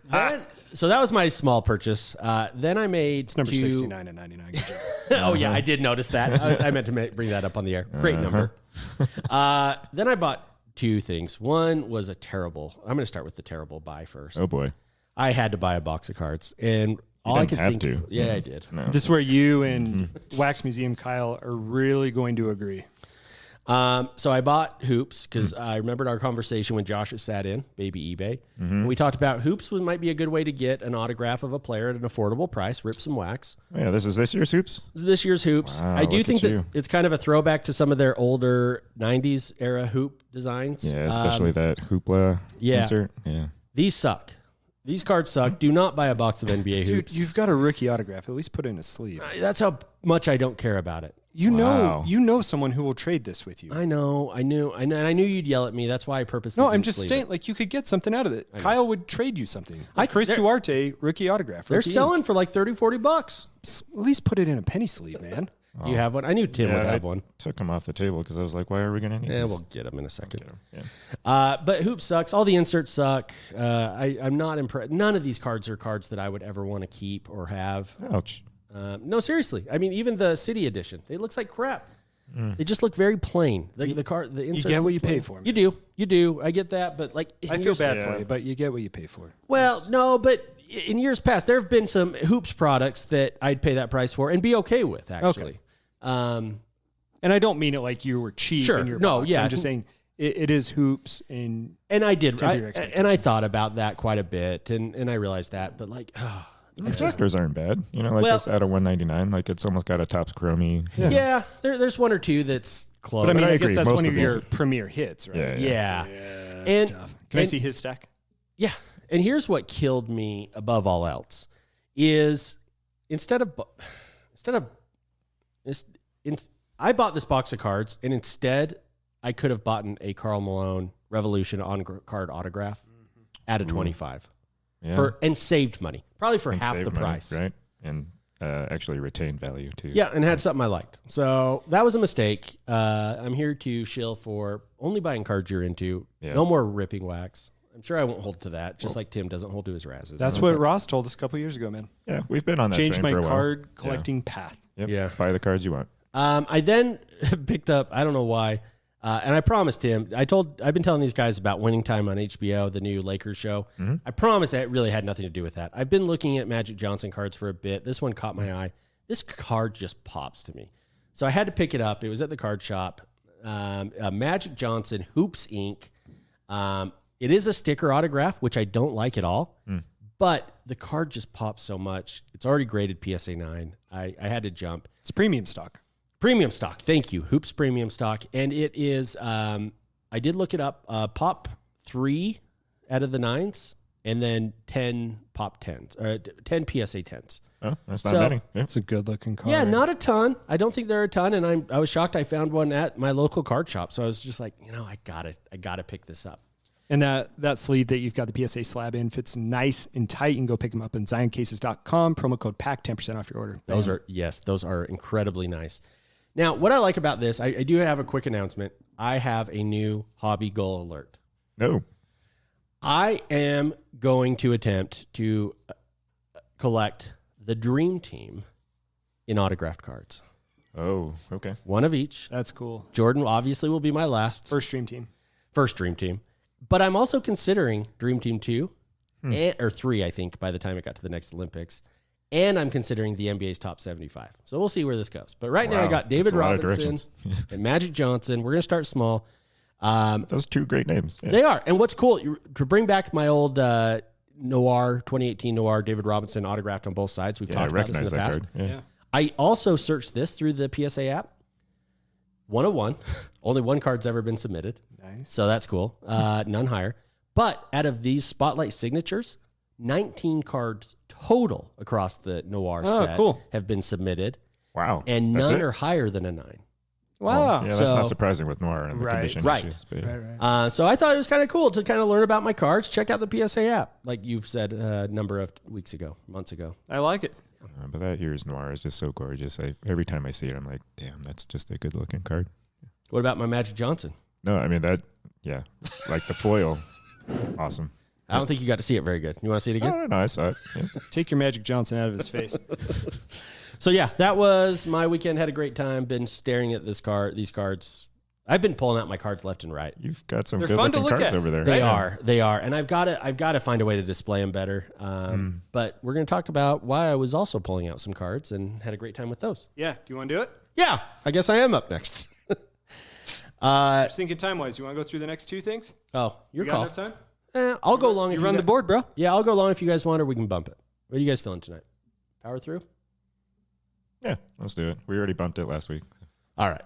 So that was my small purchase. Then I made It's number 69 and 99. Good job. Oh yeah, I did notice that. I meant to bring that up on the air. Great number. Then I bought 2 things. One was I'm going to start with the terrible buy first. Oh, boy. I had to buy a box of cards, and all I didn't could have think. to. Yeah, I did. No. This is where you and Wax Museum Kyle are really going to agree. So I bought hoops because I remembered our conversation when Josh sat in, baby eBay. And we talked about hoops might be a good way to get an autograph of a player at an affordable price, rip some wax. Yeah, this is this year's hoops? This is this year's hoops. Wow, I do look think at that you. it's kind of a throwback to some of their older 90s era hoop designs. Yeah, especially that hoopla insert. Yeah. These suck. These cards suck. Do not buy a box of NBA Dude, hoops. you've got a rookie autograph. At least put it in a sleeve. That's how much I don't care about it. You Wow. know someone who will trade this with you. I know. I knew you'd yell at me. That's why I purposely No, I'm didn't just sleeve saying, it. like, you could get something out of it. Kyle would trade you something. Chris they're- Duarte, rookie autograph. They're rookie selling for like $30, $40. At least put it in a penny sleeve, man. Do you have one? I knew Tim would have one. Took them off the table because I was like, why are we going to need Yeah, these? we'll get them in a second. Yeah. But Hoop sucks. All the inserts suck. I'm not impressed. None of these cards are cards that I would ever want to keep or have. Ouch. No, seriously. I mean, even the City Edition, it looks like crap. They just look very plain. The inserts. You get what you look pay plain. for. You do. I get that, but like, I feel bad for you, but you get what you pay for. Well, no, but in years past, there have been some Hoops products that I'd pay that price for and be okay with, actually. And I don't mean it like you were cheap Sure. in your No, box. yeah. I'm just saying it is Hoops and I did. temper your expectations. And I thought about that quite a bit, and I realized that, but like, The reflectors aren't bad. You know, like Well- this out of 199, like it's almost got a Topps Chromie. yeah, there's one or two that's close. But I mean, I I guess agree. that's Most one of of these your are- premier hits, right? Yeah. Yeah. That's tough. Can I see his stack? Yeah. And here's what killed me above all else is I bought this box of cards, and instead I could have bought a Karl Malone Revolution on card autograph at a 25 Yeah. and saved money, probably for And half save the money, price. right? And actually retain value too. Yeah, and had something I liked. So that was a mistake. I'm here to shill for only buying cards you're into. Yeah. No more ripping wax. I'm sure I won't hold to that, just like Tim doesn't hold to his razzes. That's what Ross told us a couple years ago, man. Yeah, we've been on that Changed train my for a while. card collecting path. Yep. Yeah. Buy the cards you want. I then picked up, I don't know why, and I promised him, I've been telling these guys about Winning Time on HBO, the new Lakers show. I promised that it really had nothing to do with that. I've been looking at Magic Johnson cards for a bit. This one caught my eye. This card just pops to me. So I had to pick it up. It was at the card shop. Magic Johnson Hoops Inc. It is a sticker autograph, which I don't like at all, but the card just pops so much. It's already graded PSA 9. I had to jump. It's premium stock. Premium stock. Thank you. Hoops premium stock. And it is, I did look it up, pop 3 out of the 9s and then 10 pop 10s, or 10 PSA 10s. Oh, that's not So- many. Yeah. It's a good looking card. Yeah, not a ton. I don't think there are a ton. And I was shocked I found one at my local card shop. So I was just like, I got to pick this up. And that sleeve that you've got the PSA slab in fits nice and tight. You can go pick them up on zioncases.com. Promo code PACK, 10% off your order. Those are incredibly nice. Now, what I like about this, I do have a quick announcement. I have a new hobby goal alert. No. I am going to attempt to collect the Dream Team in autographed cards. Oh, okay. One of each. That's cool. Jordan obviously will be my last. First Dream Team. First Dream Team. But I'm also considering Dream Team 2, or 3, I think, by the time it got to the next Olympics. And I'm considering the NBA's top 75. So we'll see where this goes. But right now I Wow, got David that's a lot of Robinson directions. and Magic Johnson. We're going to start small. Those two great names. Yeah. They are. And what's cool, to bring back my old Noir, 2018 Noir, David Robinson autographed on both sides. We've Yeah, I talked about this in recognize the that past. card. Yeah. I also searched this through the PSA app. 101. Only one card's ever been submitted. Nice. So that's cool. None higher. But out of these Spotlight signatures, 19 cards total across the Noir set cool. have been submitted. Wow. And That's none it? are higher than a 9. Wow. Yeah, that's So- not surprising with Noir and the Right. condition Right. issues. But yeah. So I thought it was kind of cool to kind of learn about my cards. Check out the PSA app, like you've said a number of months ago. I like it. But that year's Noir is just so gorgeous. Every time I see it, I'm like, damn, that's just a good looking card. What about my Magic Johnson? No, I mean yeah, like the foil, awesome. I don't think you got to see it very good. You want to see it again? No, I saw it. Yeah. Take your Magic Johnson out of his face. So yeah, that was my weekend. Had a great time. Been staring at these cards. I've been pulling out my cards left and right. You've got some They're good fun to looking look cards at. over there. They Yeah. are, and I've got to find a way to display them better. But we're going to talk about why I was also pulling out some cards and had a great time with those. Yeah. Do you want to do it? Yeah, I guess I am up next. Just thinking time-wise. You want to go through the next two things? Oh, your You got call. enough time? I'll go long. You if run you the guys- board, bro. Yeah, I'll go long if you guys want, or we can bump it. What are you guys feeling tonight? Power through? Yeah, let's do it. We already bumped it last week. All right.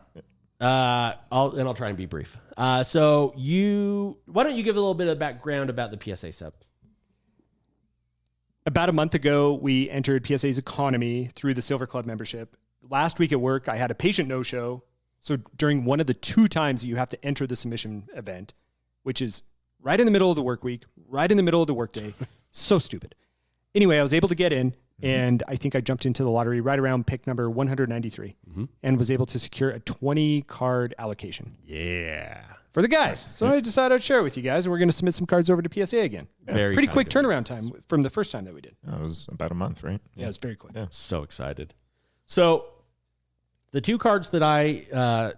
I'll try and be brief. Why don't you give a little bit of background about the PSA sub? About a month ago, we entered PSA's economy through the Silver Club membership. Last week at work, I had a patient no-show. So during one of the 2 times that you have to enter the submission event, which is right in the middle of the work week, right in the middle of the workday, so stupid. Anyway, I was able to get in. And I think I jumped into the lottery right around pick number 193 and was able to secure a 20 card allocation. Yeah. For the guys. So I decided I'd share it with you guys, and we're going to submit some cards over to PSA again. Very Pretty kind quick of you. turnaround time from the first time that we did. It was about a month, right? Yeah, it was very quick. Yeah. So excited. So the two cards that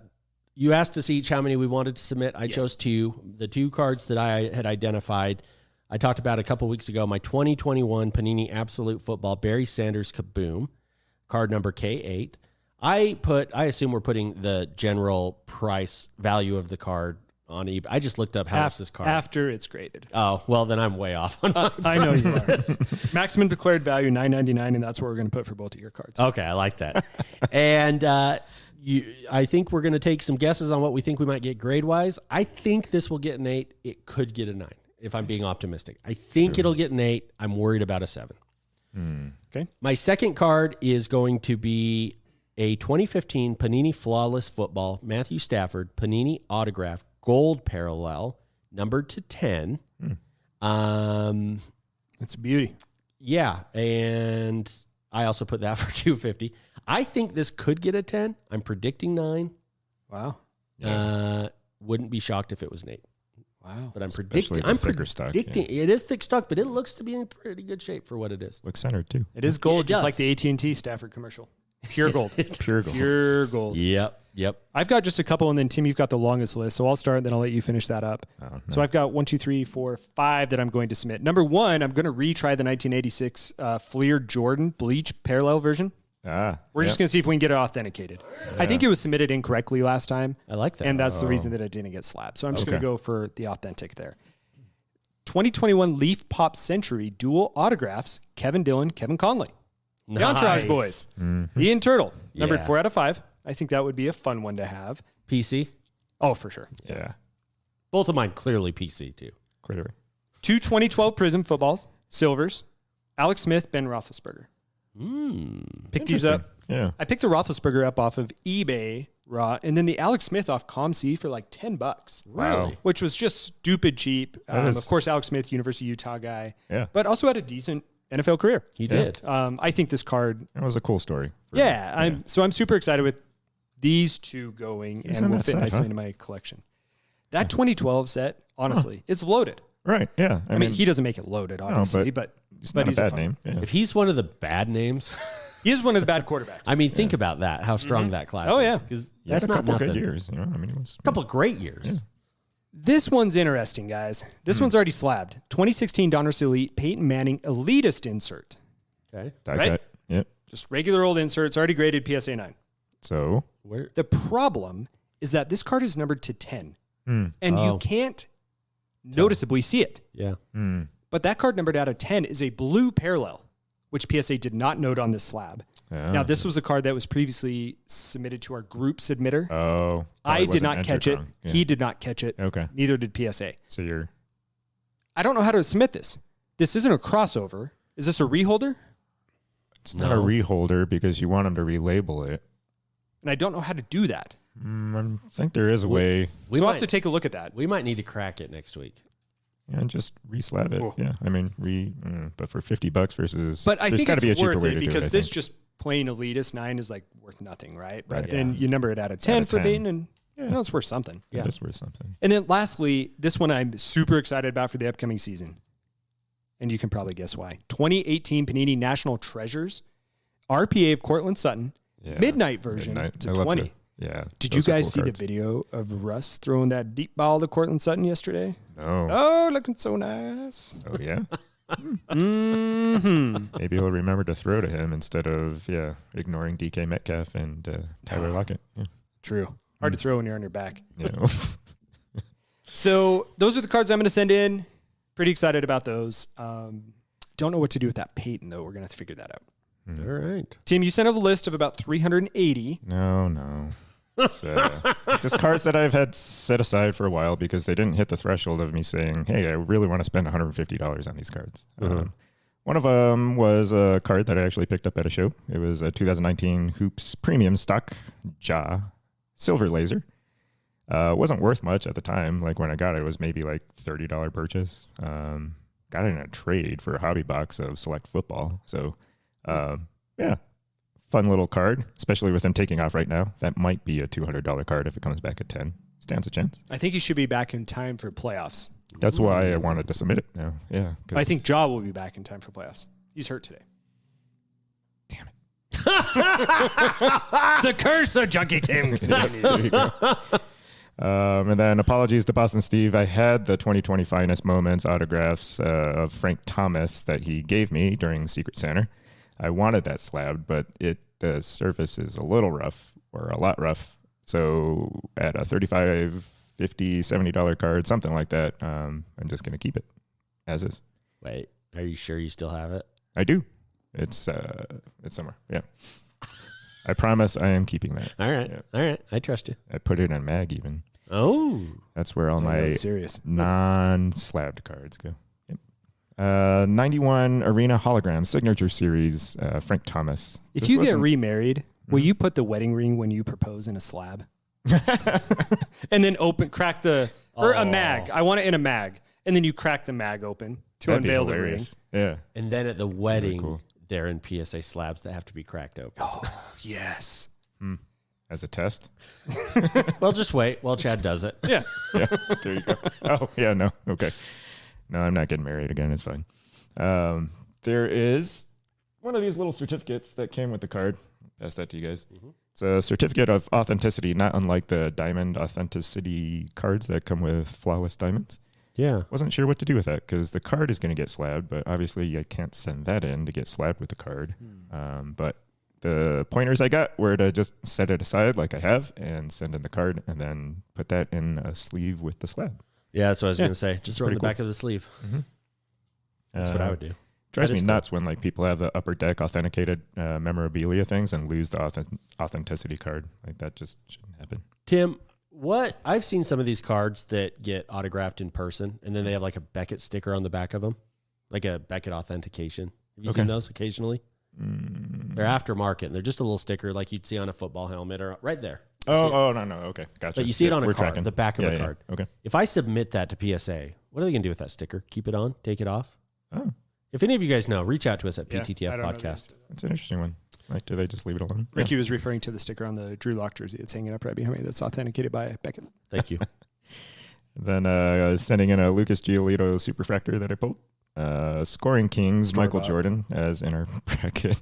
you asked us each how many we wanted to submit. I chose two. The two cards that I had identified, I talked about a couple weeks ago, my 2021 Panini Absolute Football Barry Sanders Kaboom, card number K8. I assume we're putting the general price value of the card on eBay. I just looked up how much this card. After it's graded. Oh, well, then I'm way off on my I know you are. Maximum declared value, $9.99, and that's what we're going to put for both of your cards. Okay, I like that. And I think we're going to take some guesses on what we think we might get grade-wise. I think this will get an 8. It could get a 9, if I'm being optimistic. I think it'll get an 8. I'm worried about a 7. Okay. My second card is going to be a 2015 Panini Flawless Football Matthew Stafford Panini Autograph Gold Parallel, numbered to 10. It's a beauty. Yeah, and I also put that for $250. I think this could get a 10. I'm predicting 9. Wow. Wouldn't be shocked if it was an 8. Wow. But I'm Especially predicting. the I'm thicker stock, predicting. It is thick stock, but it looks to be in pretty good shape for what it is. Looks centered too. It is gold, It just does. like the AT&T Stafford commercial. Pure gold. Pure gold. Pure gold. Yep. I've got just a couple, and then Tim, you've got the longest list. So I'll start, then I'll let you finish that up. Oh, no. So I've got 1, 2, 3, 4, 5 that I'm going to submit. Number 1, I'm going to retry the 1986 Fleer Jordan Bleach Parallel version. We're just going to see if we can get it authenticated. I think it was submitted incorrectly last time. I like that. And that's the reason that it didn't get slapped. So I'm just going Okay. to go for the authentic there. 2021 Leaf Pop Century Dual Autographs, Kevin Dillon, Kevin Conley. The Entourage Boys. Ian Turtle, numbered Yeah. 4 out of 5. I think that would be a fun one to have. PC. Oh, for sure. Yeah. Both of mine clearly PC too. Clearly. 2 2012 Prism footballs, silvers, Alex Smith, Ben Roethlisberger. Picked these up. Yeah. I picked the Roethlisberger up off of eBay raw, and then the Alex Smith off ComC for like $10, Wow. which was just stupid cheap. That is- Of course, Alex Smith, University of Utah guy, Yeah. but also had a decent NFL career. He did. I think this card. That was a cool story. Yeah, I'm super excited with these two going, He's and on will that fit set, nicely huh? into my collection. That 2012 set, honestly, it's loaded. Right. Yeah. I mean, he doesn't make it loaded, obviously, but it's not a he's a bad fun name. one. Yeah. If he's one of the bad names, He is one of the bad quarterbacks. I mean, think about that. How strong that class Oh, is. yeah. Because He had that's a not couple nothing. good years. You know, I mean, it was A couple great years. This one's interesting, guys. This one's already slabbed. 2016 Donruss Elite Peyton Manning Elitist insert. Okay. die right? cut. Yep. Just regular old inserts, already graded PSA 9. So Where? The problem is that this card is numbered to 10, and Oh. you can't noticeably see it. Yeah. But that card numbered out of 10 is a blue parallel, which PSA did not note on this slab. Now, this was a card that was previously submitted to our group submitter. Oh. I did not catch it. Wrong. Yeah. He did not catch it. Okay. Neither did PSA. So you're I don't know how to submit this. This isn't a crossover. Is this a reholder? it's not a reholder because you want him to relabel it. And I don't know how to do that. I think there is a way. We So I'll might have to take a look at that. we might need to crack it next week. Yeah, just reslab it. Cool. Yeah, I mean, but for $50 versus. But I there's think gotta be a it's cheaper worth way it to do because I this think. just plain elitist 9 is like worth nothing, right? But Right. then you number it out of 10 of for 10. Peyton, and it's worth something. Yeah. It is worth something. And then lastly, this one I'm super excited about for the upcoming season. And you can probably guess why. 2018 Panini National Treasures, RPA of Cortland Sutton, Yeah. midnight version Midnight. to I love 20. the- yeah. Did you those are guys cool see cards. the video of Russ throwing that deep ball to Cortland Sutton yesterday? No. Oh, looking so nice. Oh yeah. Mm-hmm. Maybe he'll remember to throw to him instead of ignoring DK Metcalf and Tyler Lockett. Yeah. True. Hard to throw when you're on your back. Yeah. So those are the cards I'm going to send in. Pretty excited about those. Don't know what to do with that Peyton, though. We're going to have to figure that out. All right. Tim, you sent over a list of about 380. No. It's, just cards that I've had set aside for a while because they didn't hit the threshold of me saying, hey, I really want to spend $150 on these cards. One of them was a card that I actually picked up at a show. It was a 2019 Hoops Premium Stock Ja Silver Laser. Wasn't worth much at the time. Like when I got it, it was maybe like $30 purchase. Got it in a trade for a hobby box of Select Football. So Yeah, fun little card, especially with him taking off right now. That might be a $200 card if it comes back at 10. Stands a chance. I think he should be back in time for playoffs. That's why I wanted to submit it now. Yeah. I think Jaw will be back in time for playoffs. He's hurt today. Damn it. The curse of Junkie Tim. There you go. And then apologies to Boston Steve. I had the 2020 Finest Moments autographs of Frank Thomas that he gave me during Secret Santa. I wanted that slabbed, but the surface is a little rough, or a lot rough. So at a $35, $50, $70 card, something like that, I'm just going to keep it as is. Wait, are you sure you still have it? I do. It's somewhere. Yeah. I promise I am keeping that. All right. Yeah. All right. I trust you. I put it in mag even. Oh. That's where all my serious non-slabbed cards go. Yep. 91 Arena Hologram Signature Series, Frank Thomas. If This you get wasn't- remarried, will you put the wedding ring when you propose in a slab? And then crack a mag. I want it in a mag. And then you crack the mag open to That'd be unveil the ring. hilarious. Yeah. And then at the wedding, cool. they're in PSA slabs that have to be cracked open. Oh, yes. As a test. Well, just wait while Chad does it. Yeah. Yeah. There you go. Oh, yeah. No. Okay. No, I'm not getting married again. It's fine. There is one of these little certificates that came with the card. Pass that to you guys. Mm-hmm. It's a certificate of authenticity, not unlike the diamond authenticity cards that come with flawless diamonds. Yeah. Wasn't sure what to do with that because the card is going to get slabbed, but obviously I can't send that in to get slabbed with the card. But the pointers I got were to just set it aside like I have and send in the card and then put that in a sleeve with the slab. Yeah, that's what I was going to say. Just throw it in the Pretty back of the sleeve. Mm-hmm. That's what I would do. Drives That me is nuts when like people have the upper deck authenticated memorabilia things and lose the authenticity card. Like that just shouldn't happen. Tim, I've seen some of these cards that get autographed in person, and then they have like a Beckett sticker on the back of them, like a Beckett authentication. Have you seen those occasionally? They're aftermarket, and they're just a little sticker like you'd see on a football helmet or right there. No. Okay. Gotcha. But you see it on a We're card, tracking. the back of Yeah, a yeah. card. Okay. If I submit that to PSA, what are they going to do with that sticker? Keep it on? Take it off? Oh, If any of you guys know, reach out to us at Yeah, PTTF I don't know the Podcast. answer. that's an interesting one. Like, do they just leave it alone? Ricky was referring to the sticker on the Drew Lock jersey that's hanging up right behind me that's authenticated by Beckett. Thank you. Then sending in a Lucas Giolito Superfractor that I pulled. Scoring Kings, Michael Store-bought. Jordan as in our bracket.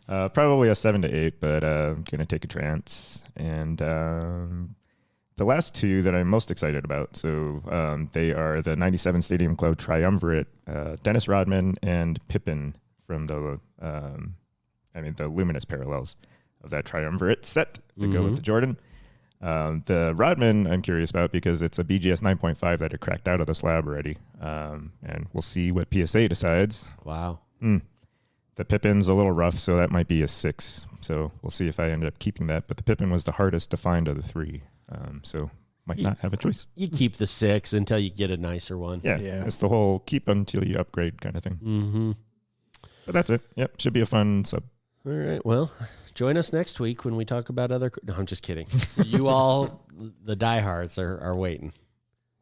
Probably a 7 to 8, but I'm going to take a chance. And the last two that I'm most excited about, so they are the 97 Stadium Club Triumvirate, Dennis Rodman and Pippen from the luminous parallels of that Triumvirate set to go with the Jordan. The Rodman I'm curious about because it's a BGS 9.5 that it cracked out of the slab already. And we'll see what PSA decides. Wow. The Pippin's a little rough, so that might be a 6. So we'll see if I end up keeping that. But the Pippin was the hardest to find of the 3. So might not have a choice. You keep the 6 until you get a nicer one. Yeah, it's the whole keep until you upgrade kind of thing. Mm-hmm. But that's it. Yep, should be a fun sub. All right. Well, join us next week when we talk about other. No, I'm just kidding. You all, the diehards, are waiting.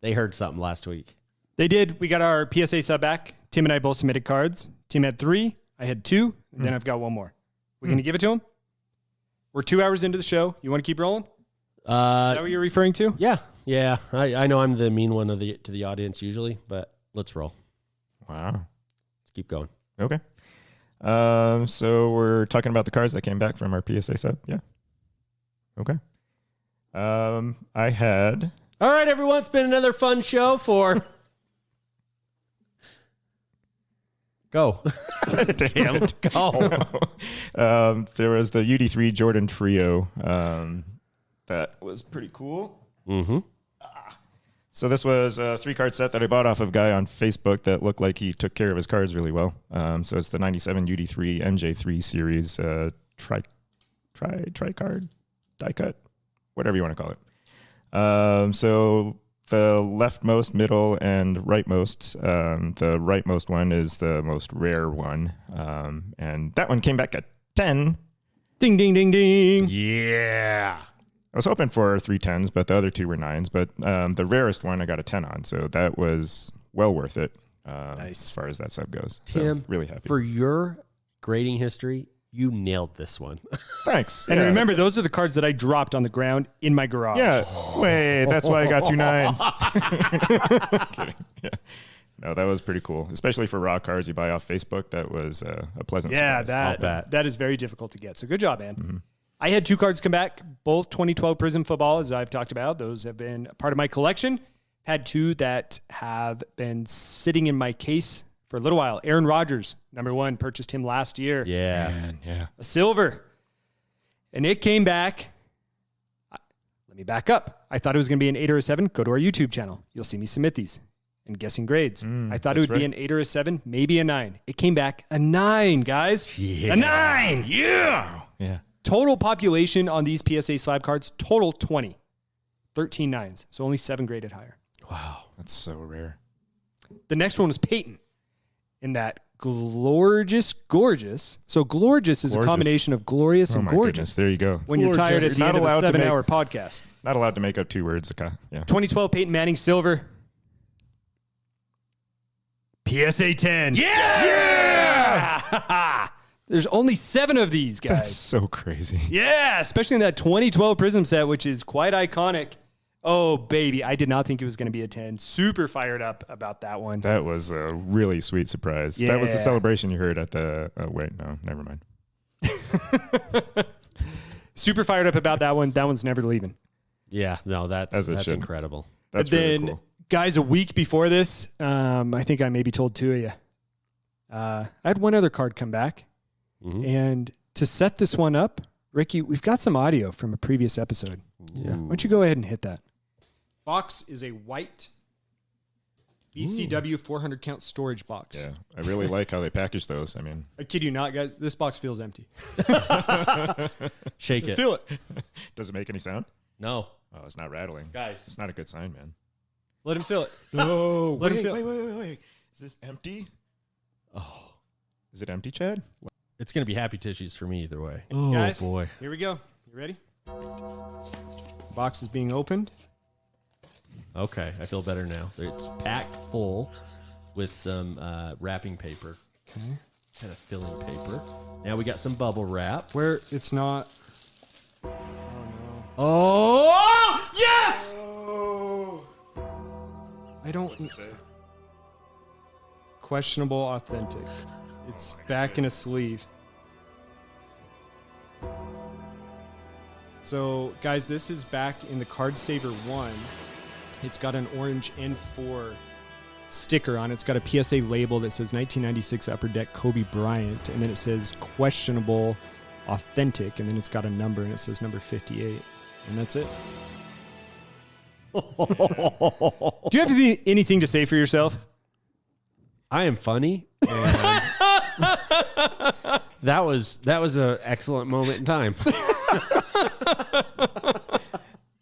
They heard something last week. They did. We got our PSA sub back. Tim and I both submitted cards. Tim had 3. I had 2. And then I've got 1 more. We're going to give it to him. We're 2 hours into the show. You want to keep rolling? Is that what you're referring to? Yeah. I know I'm the mean one to the audience usually, but let's roll. Wow. Let's keep going. Okay. So we're talking about the cards that came back from our PSA sub. Yeah. Okay. I had. All right, everyone. It's been another fun show for. Go. Damn it. Go. There was the UD3 Jordan Trio. That was pretty cool. Mm-hmm. So this was a 3-card set that I bought off of a guy on Facebook that looked like he took care of his cards really well. So it's the 97 UD3 MJ3 series tri-card, die cut, whatever you want to call it. So the leftmost, middle, and rightmost. The rightmost one is the most rare one. And that one came back at 10. Ding, ding, ding, ding. Yeah. I was hoping for 3 10s, but the other 2 were 9s. But the rarest one I got a 10 on, so that was well worth it. Nice. As far as that sub goes. So Tim, really happy. For your grading history, you nailed this one. Thanks. And Yeah. remember, those are the cards that I dropped on the ground in my garage. Yeah. Wait, that's why I got 2 9s. Just kidding. Yeah. No, that was pretty cool, especially for raw cards you buy off Facebook. That was a pleasant surprise. That is very difficult to get. So good job, man. I had 2 cards come back, both 2012 Prism football, as I've talked about. Those have been a part of my collection. Had 2 that have been sitting in my case for a little while. Aaron Rodgers, number 1, purchased him last year. Yeah. Man, yeah. A silver. And it came back. Let me back up. I thought it was going to be an 8 or a 7. Go to our YouTube channel. You'll see me submit these and guessing grades. I thought it would be an 8 or a 7, maybe a 9. It came back a 9, guys. Yeah. A 9. Yeah. Yeah. Total population on these PSA slab cards, total 20. 13 9s. So only 7 graded higher. Wow. That's so rare. The next one was Peyton in that gorgeous. So gorgeous is a Gorgeous. combination of glorious Oh and my gorgeous. goodness. There you go. When you're tired at You're the not end of a allowed to 7-hour podcast. Not allowed to make up 2 words. Okay. Yeah. 2012 Peyton Manning silver. PSA 10. Yeah! There's only 7 of these, guys. That's so crazy. Yeah, especially in that 2012 Prism set, which is quite iconic. Oh, baby. I did not think it was going to be a 10. Super fired up about that one. That was a really sweet surprise. That was the Yeah. celebration you heard at the. Wait, no, never mind. Super fired up about that one. That one's never leaving. Yeah. No, As it that's should. incredible. That's But really then, cool. guys, a week before this, I think I maybe told 2 of you. I had one other card come back. Mhm. And to set this one up, Ricky, we've got some audio from a previous episode. Yeah. Why don't you go ahead and hit that? Box is a white BCW 400 count storage box. Yeah, I really like how they package those. I mean, I kid you not, guys. This box feels empty. Shake it. Feel it. does it make any sound? No. Oh, it's not rattling. Guys. It's not a good sign, man. Let him feel it. No, Let him feel wait. Is this empty? Oh. Is it empty, Chad? It's going to be happy tissues for me either way. Oh, guys, boy. Here we go. You ready? Box is being opened. Okay. I feel better now. It's packed full with some wrapping paper. Okay. Kind of filling paper. Now we got some bubble wrap. Where it's not. Oh, yes! I don't. Questionable authentic. It's back in a sleeve. So, guys, this is back in the Card Saver 1. It's got an orange N4 sticker on it. It's got a PSA label that says 1996 Upper Deck Kobe Bryant, and then it says questionable authentic, and then it's got a number, and it says number 58. And that's it. Do you have anything to say for yourself? I am funny. And that was an excellent moment in time.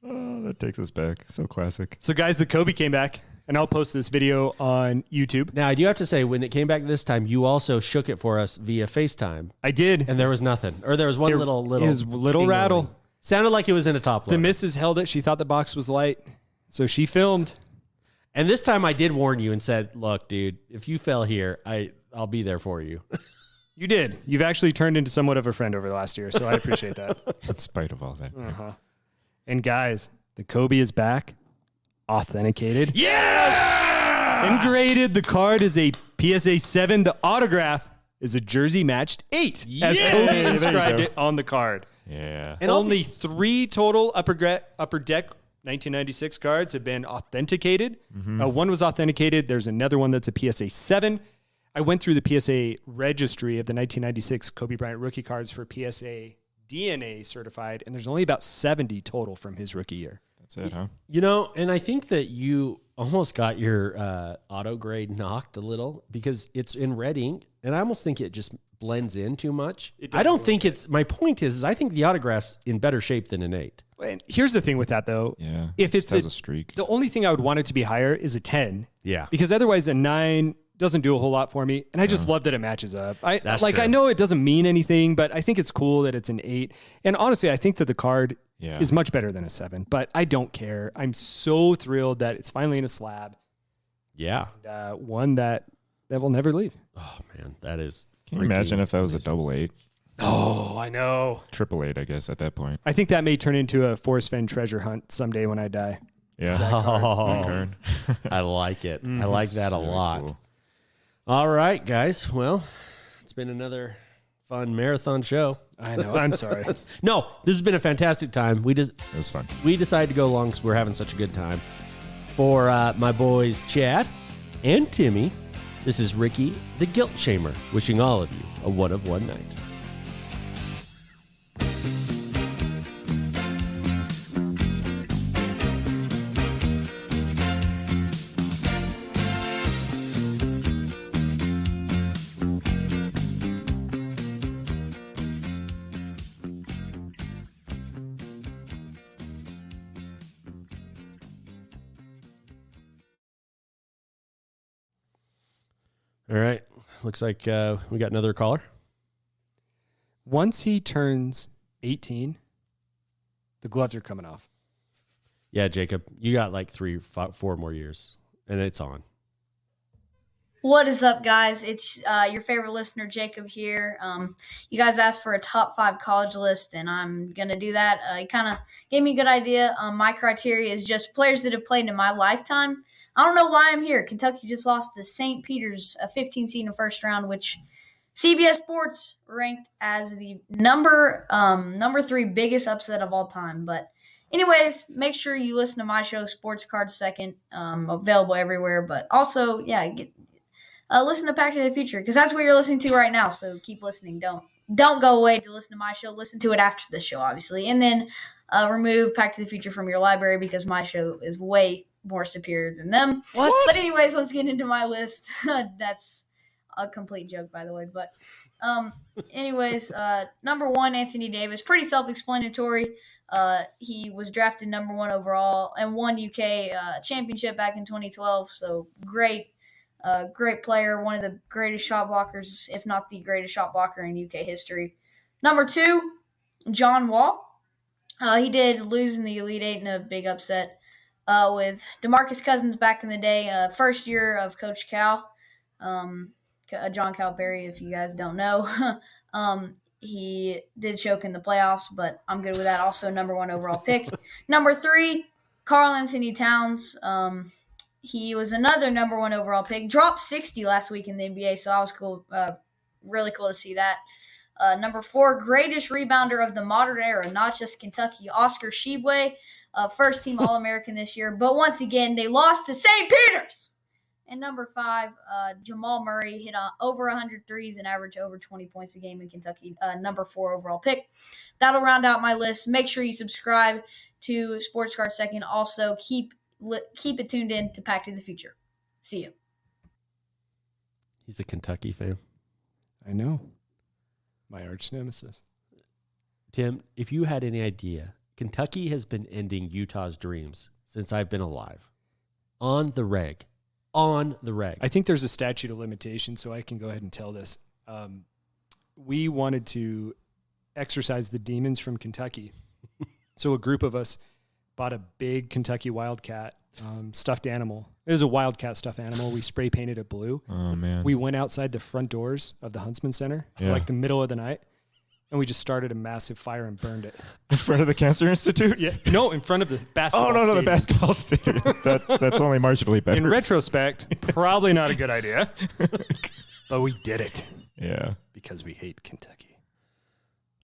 Oh, that takes us back. So classic. So, guys, the Kobe came back, and I'll post this video on YouTube. Now, I do have to say, when it came back this time, you also shook it for us via FaceTime, I did. and there was nothing, or there was one little. It was little rattle. Sounded like it was in a top The load. missus held it. She thought the box was light, so she filmed. And this time, I did warn you and said, "Look, dude, if you fell here, I'll be there for you." You did. You've actually turned into somewhat of a friend over the last year, so I appreciate that. In spite of all that. And guys, the Kobe is back, authenticated. Yes! And graded. The card is a PSA 7. The autograph is a jersey matched 8, as Yeah! Kobe There you inscribed go. it on the card. Yeah. And only 3 total upper deck 1996 cards have been authenticated. One was authenticated. There's another one that's a PSA 7. I went through the PSA registry of the 1996 Kobe Bryant rookie cards for PSA DNA certified, and there's only about 70 total from his rookie year. That's it, huh? You know, and I think that you almost got your auto grade knocked a little because it's in Reading, and I almost think it just blends in too much. I don't think it's. My point is I think the autograph's in better shape than an 8. And here's the thing with that, though. Yeah. If it's has a streak. the only thing I would want it to be higher is a 10. Yeah. Because otherwise a 9 doesn't do a whole lot for me. And I just love that it matches up. That's I true. know it doesn't mean anything, but I think it's cool that it's an 8. And honestly, I think that the card is much better than a 7, but I don't care. I'm so thrilled that it's finally in a slab. Yeah. One that will never leave. Oh man, that is Can you imagine if that was a double 8? Oh, I know. Triple 8, I guess, at that point. I think that may turn into a Forrest Fenn treasure hunt someday when I die. Yeah. Oh, That card. I like it. I like that a Very lot. cool. All right, guys. Well, it's been another fun marathon show. I know. I'm sorry. No, this has been a fantastic time. It was fun. We decided to go long because we're having such a good time. For my boys Chad and Timmy, this is Ricky, the Guilt Shamer, wishing all of you a one of one night. All right. Looks like we got another caller. Once he turns 18, the gloves are coming off. Yeah, Jacob, you got like 4 more years, and it's on. What is up, guys? It's your favorite listener, Jacob here. You guys asked for a top 5 college list, and I'm going to do that. You kind of gave me a good idea. My criteria is just players that have played in my lifetime. I don't know why I'm here. Kentucky just lost to St. Peter's, a 15 seed in the first round, which CBS Sports ranked as the number 3 biggest upset of all time. But anyways, make sure you listen to my show, Pcsportscards Second, available everywhere. But also, listen to Back to the Future because that's what you're listening to right now. So keep listening. Don't go away to listen to my show. Listen to it after the show, obviously, and then remove Back to the Future from your library because my show is way more superior than them. What? But anyways, let's get into my list. That's a complete joke, by the way. But anyways, number 1, Anthony Davis. Pretty self-explanatory. He was drafted number 1 overall and won UK championship back in 2012. So great player. One of the greatest shot blockers, if not the greatest shot blocker in UK history. Number 2, John Wall. He did lose in the Elite Eight in a big upset with DeMarcus Cousins back in the day. First year of Coach Cal, John Calipari, if you guys don't know. He did choke in the playoffs, but I'm good with that. Also, number 1 overall pick. Number 3, Karl Anthony Towns. He was another number 1 overall pick. Dropped 60 last week in the NBA, so that was cool. Really cool to see that. Number 4, greatest rebounder of the modern era, not just Kentucky, Oscar Tshiebwe. First team All-American this year. But once again, they lost to St. Peter's. And number 5, Jamal Murray hit over 100 threes and averaged over 20 points a game in Kentucky. Number 4 overall pick. That'll round out my list. Make sure you subscribe to Sports Card Second. Also, keep it tuned in to Back to the Future. See you. He's a Kentucky fan. I know. My arch nemesis. Tim, if you had any idea, Kentucky has been ending Utah's dreams since I've been alive. On the reg. I think there's a statute of limitation, so I can go ahead and tell this. We wanted to exorcise the demons from Kentucky. So a group of us bought a big Kentucky Wildcat stuffed animal. It was a Wildcat stuffed animal. We spray painted it blue. Oh, man. We went outside the front doors of the Huntsman Center, like the middle of the night, and we just started a massive fire and burned it. In front of the Cancer Institute? Yeah. No, in front of the basketball stadium. The basketball stadium. That's only marginally better. In retrospect, probably not a good idea. But we did it. Yeah. Because we hate Kentucky.